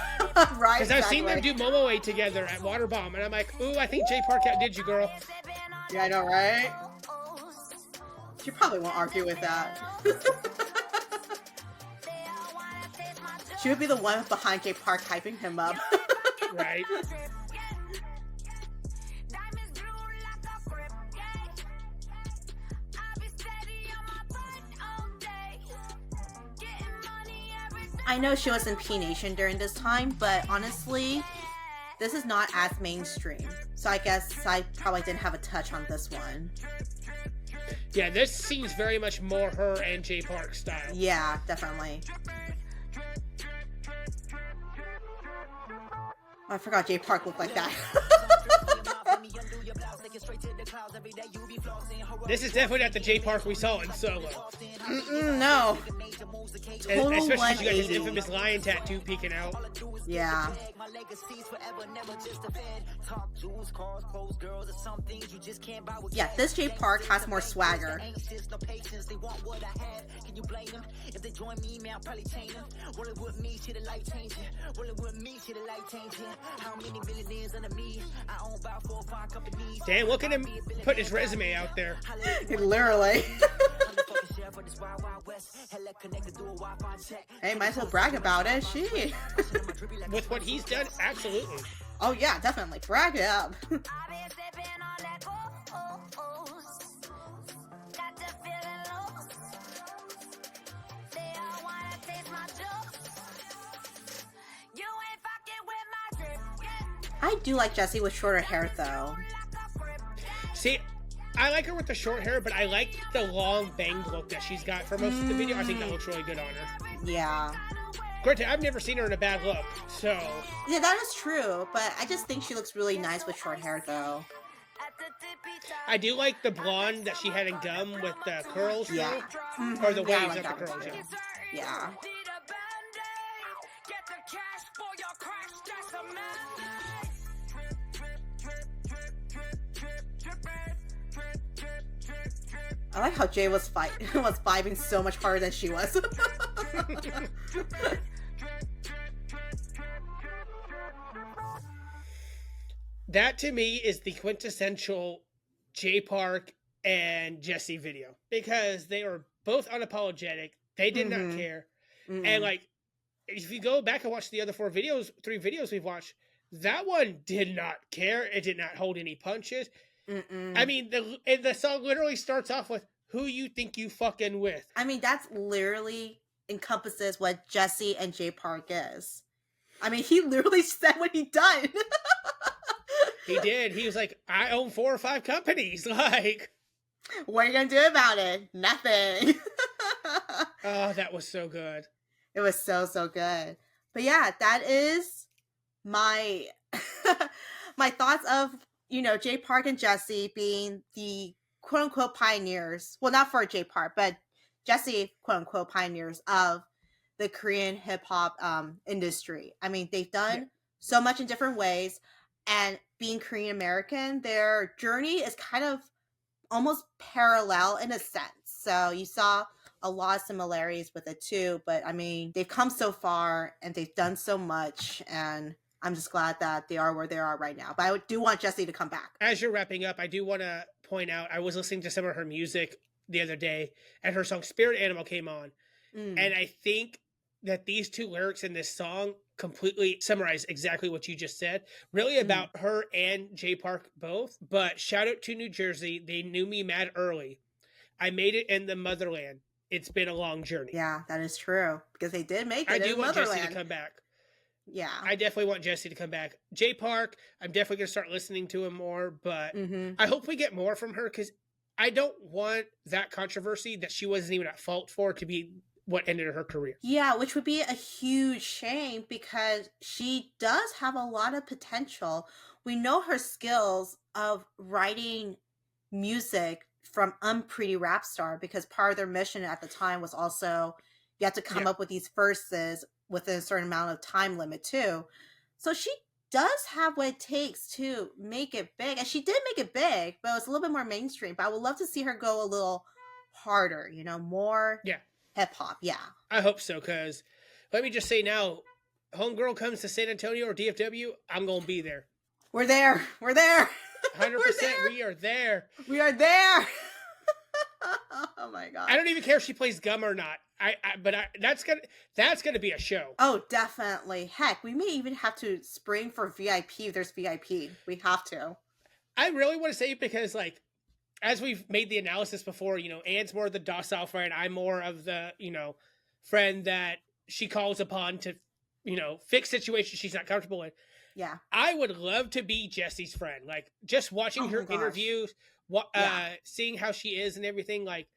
right? Because I've seen them do Momoe together at Waterbomb, and I'm like, ooh, I think J Park outdid you, girl. Yeah, I know, right? She probably won't argue with that. She would be the one behind J Park hyping him up. Right. I know she was in P Nation during this time, but honestly, this is not as mainstream. So I guess I probably didn't have a touch on this one. Yeah, this seems very much more her and J Park style. Yeah, definitely. Oh, I forgot J Park looked like that. This is definitely not the J Park we saw in Solo. No. Total Especially because you got his 180. infamous lion tattoo peeking out. Yeah. Yeah, this J Park has more swagger. Damn, look at him put his resume out there. Literally. Hey, might as well brag about it. She. With what he's done, absolutely. Oh yeah, definitely. Brag it up. I do like Jessi with shorter hair though. See, I like her with the short hair, but I like the long banged look that she's got for most of the video. I think that looks really good on her. Yeah. Granted, I've never seen her in a bad look, so... Yeah, that is true, but I just think she looks really nice with short hair though. I do like the blonde that she had in Gum with the curls, Yeah. too. Or the Yeah, I waves like of the that one curls, too. yeah. Yeah. I like how Jay was was vibing so much harder than she was. That, to me, is the quintessential J Park and Jessi video. Because they were both unapologetic. They did not care. And, like, if you go back and watch the other three videos we've watched, that one did not care. It did not hold any punches. I mean, the song literally starts off with, who you think you fucking with? I mean, that's literally encompasses what Jessi and J Park is. I mean, he literally said what he done. He did. He was like, I own 4 or 5 companies. Like, what are you gonna do about it? Nothing. oh, that was so good. It was so good. But yeah, that is my my thoughts of, you know, J Park and Jessi being the quote unquote pioneers. Well, not for J Park, but Jessi, quote unquote, pioneers of the Korean hip hop industry. I mean, they've done so much in different ways. and being Korean American, their journey is kind of almost parallel in a sense. So you saw a lot of similarities with it too, but I mean, they've come so far and they've done so much, and I'm just glad that they are where they are right now. But I do want Jessi to come back. As you're wrapping up, I do want to point out, I was listening to some of her music the other day, and her song Spirit Animal came on. And I think that these two lyrics in this song completely summarize exactly what you just said. Really about her and Jay Park both. But shout out to New Jersey. They knew me mad early. I made it in the motherland. It's been a long journey. Yeah, that is true. Because they did make it I in do want motherland. Jessi to come back. Yeah. I definitely want Jessi to come back. Jay Park, I'm definitely going to start listening to him more. But I hope we get more from her, because I don't want that controversy that she wasn't even at fault for to be what ended her career. Yeah, which would be a huge shame, because she does have a lot of potential. We know her skills of writing music from Unpretty Rap Star, because part of their mission at the time was also you have to come up with these verses within a certain amount of time limit too. So she does have what it takes to make it big, and she did make it big, but it was a little bit more mainstream. But I would love to see her go a little harder, more hip hop. Yeah, I hope so, because let me just say now, homegirl comes to San Antonio or DFW, I'm going to be there. We're there. 100%. We are there. We are there. Oh my god. I don't even care if she plays gum or not. But that's gonna be a show. Oh, definitely. Heck, we may even have to spring for VIP if there's VIP. We have to. I really want to say, because like, as we've made the analysis before, Anne's more of the docile friend. I'm more of the, friend that she calls upon to, fix situations she's not comfortable in. Yeah. I would love to be Jessi's friend. Like, just watching her interviews, seeing how she is and everything. Like,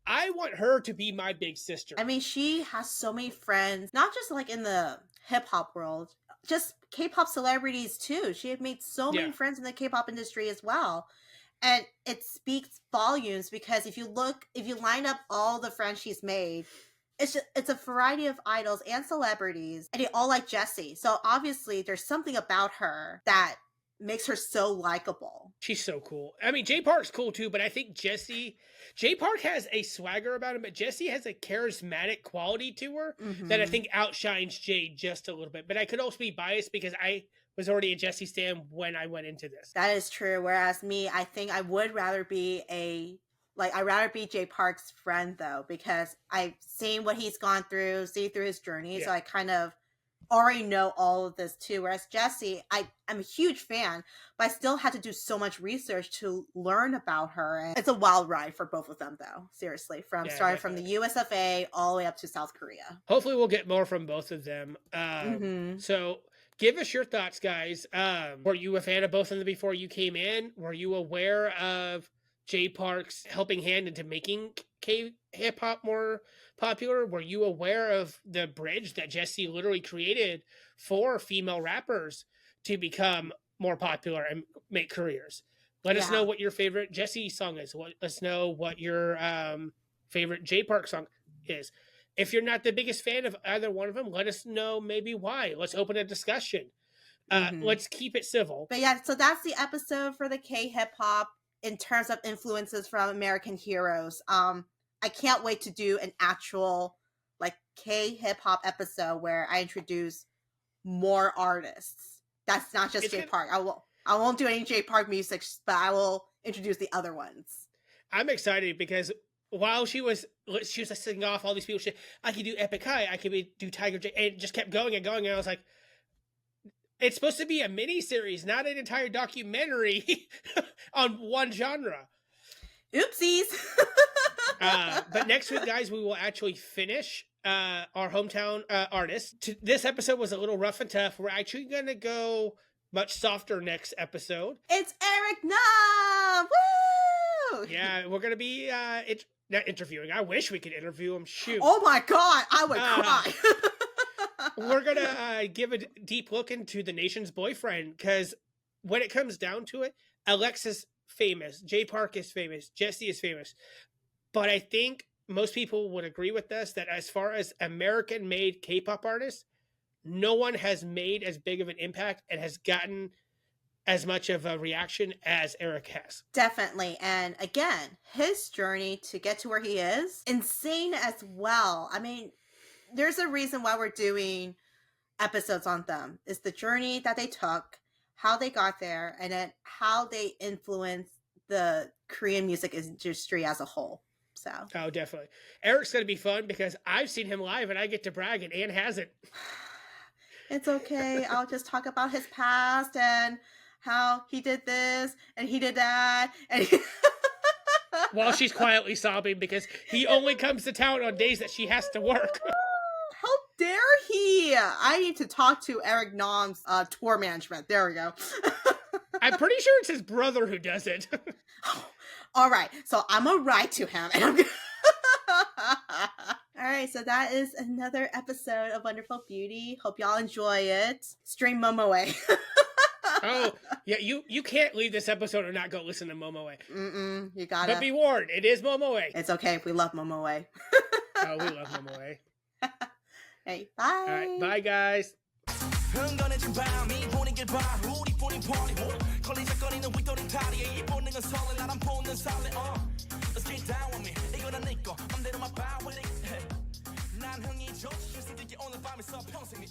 I want her to be my big sister. I mean, she has so many friends, not just like in the hip hop world, just K-pop celebrities too. She had made so many friends in the K-pop industry as well. And it speaks volumes, because if you line up all the friends she's made, it's a variety of idols and celebrities, and they all like Jessi. So obviously there's something about her that makes her so likable. She's so cool. I mean, Jay Park's cool too, but I think Jay Park has a swagger about him, but Jessi has a charismatic quality to her that I think outshines Jay just a little bit. But I could also be biased, because I was already a Jessi stan when I went into this. That is true. Whereas me, I think I would rather be I'd rather be Jay Park's friend though, because I've seen what he's gone through, see through his journey. So I kind of already know all of this too. Whereas Jessi, I'm a huge fan, but I still had to do so much research to learn about her. And it's a wild ride for both of them though. Seriously. Starting from the US of A all the way up to South Korea. Hopefully we'll get more from both of them. So give us your thoughts, guys. Were you a fan of both of them before you came in? Were you aware of Jay Park's helping hand into making hip hop more popular? Were you aware of the bridge that Jessi literally created for female rappers to become more popular and make careers? Let us know what your favorite Jessi song is. Let us know what your favorite Jay Park song is. If you're not the biggest fan of either one of them, let us know maybe why. Let's open a discussion. Let's keep it civil. But yeah, so that's the episode for the K-hip hop in terms of influences from American heroes. I can't wait to do an actual K-hip hop episode where I introduce more artists. That's not just Jay Park. I won't do any Jay Park music, but I will introduce the other ones. I'm excited, because while she was singing off all these people, I could do Epic High, I could do Tiger J, and it just kept going and going. And I was like, it's supposed to be a mini series, not an entire documentary on one genre. Oopsies. But next week, guys, we will actually finish our hometown artists. This episode was a little rough and tough. We're actually going to go much softer next episode. It's Eric Nam! Woo! Yeah, we're going to be not interviewing. I wish we could interview him. Shoot. Oh my God, I would cry. We're going to give a deep look into the nation's boyfriend, because when it comes down to it, Alexa's famous, Jay Park is famous, Jessi is famous. But I think most people would agree with us that as far as American-made K-pop artists, no one has made as big of an impact and has gotten as much of a reaction as Eric has. Definitely. And again, his journey to get to where he is, insane as well. I mean, there's a reason why we're doing episodes on them. It's the journey that they took, how they got there, and then how they influenced the Korean music industry as a whole. So. Oh, definitely. Eric's going to be fun because I've seen him live and I get to brag and Anne hasn't. It's okay. I'll just talk about his past and how he did this and he did that. And while she's quietly sobbing because he only comes to town on days that she has to work. How dare he? I need to talk to Eric Nam's tour management. There we go. I'm pretty sure it's his brother who does it. All right. So I'm going to write to him. And I'm gonna... All right. So that is another episode of Wonderful Beauty. Hope y'all enjoy it. Stream Momoe. Oh, yeah. You can't leave this episode or not go listen to Momoe. You gotta. But be warned, it is Momoe. It's okay. We love Momoe. Oh, we love Momoe. Hey, bye. All right. Bye, guys. 흥건해진 밤이 분위기를 봐 우리뿐인 party 걸리적거리는 윗도린 다리에 이 본능은 설레 나란 보는 설레 Let's get down with me 이거는 내꺼 맘대로 막 봐 with it 난 흥이 좋지 실수들이 오늘 밤에서 평생 네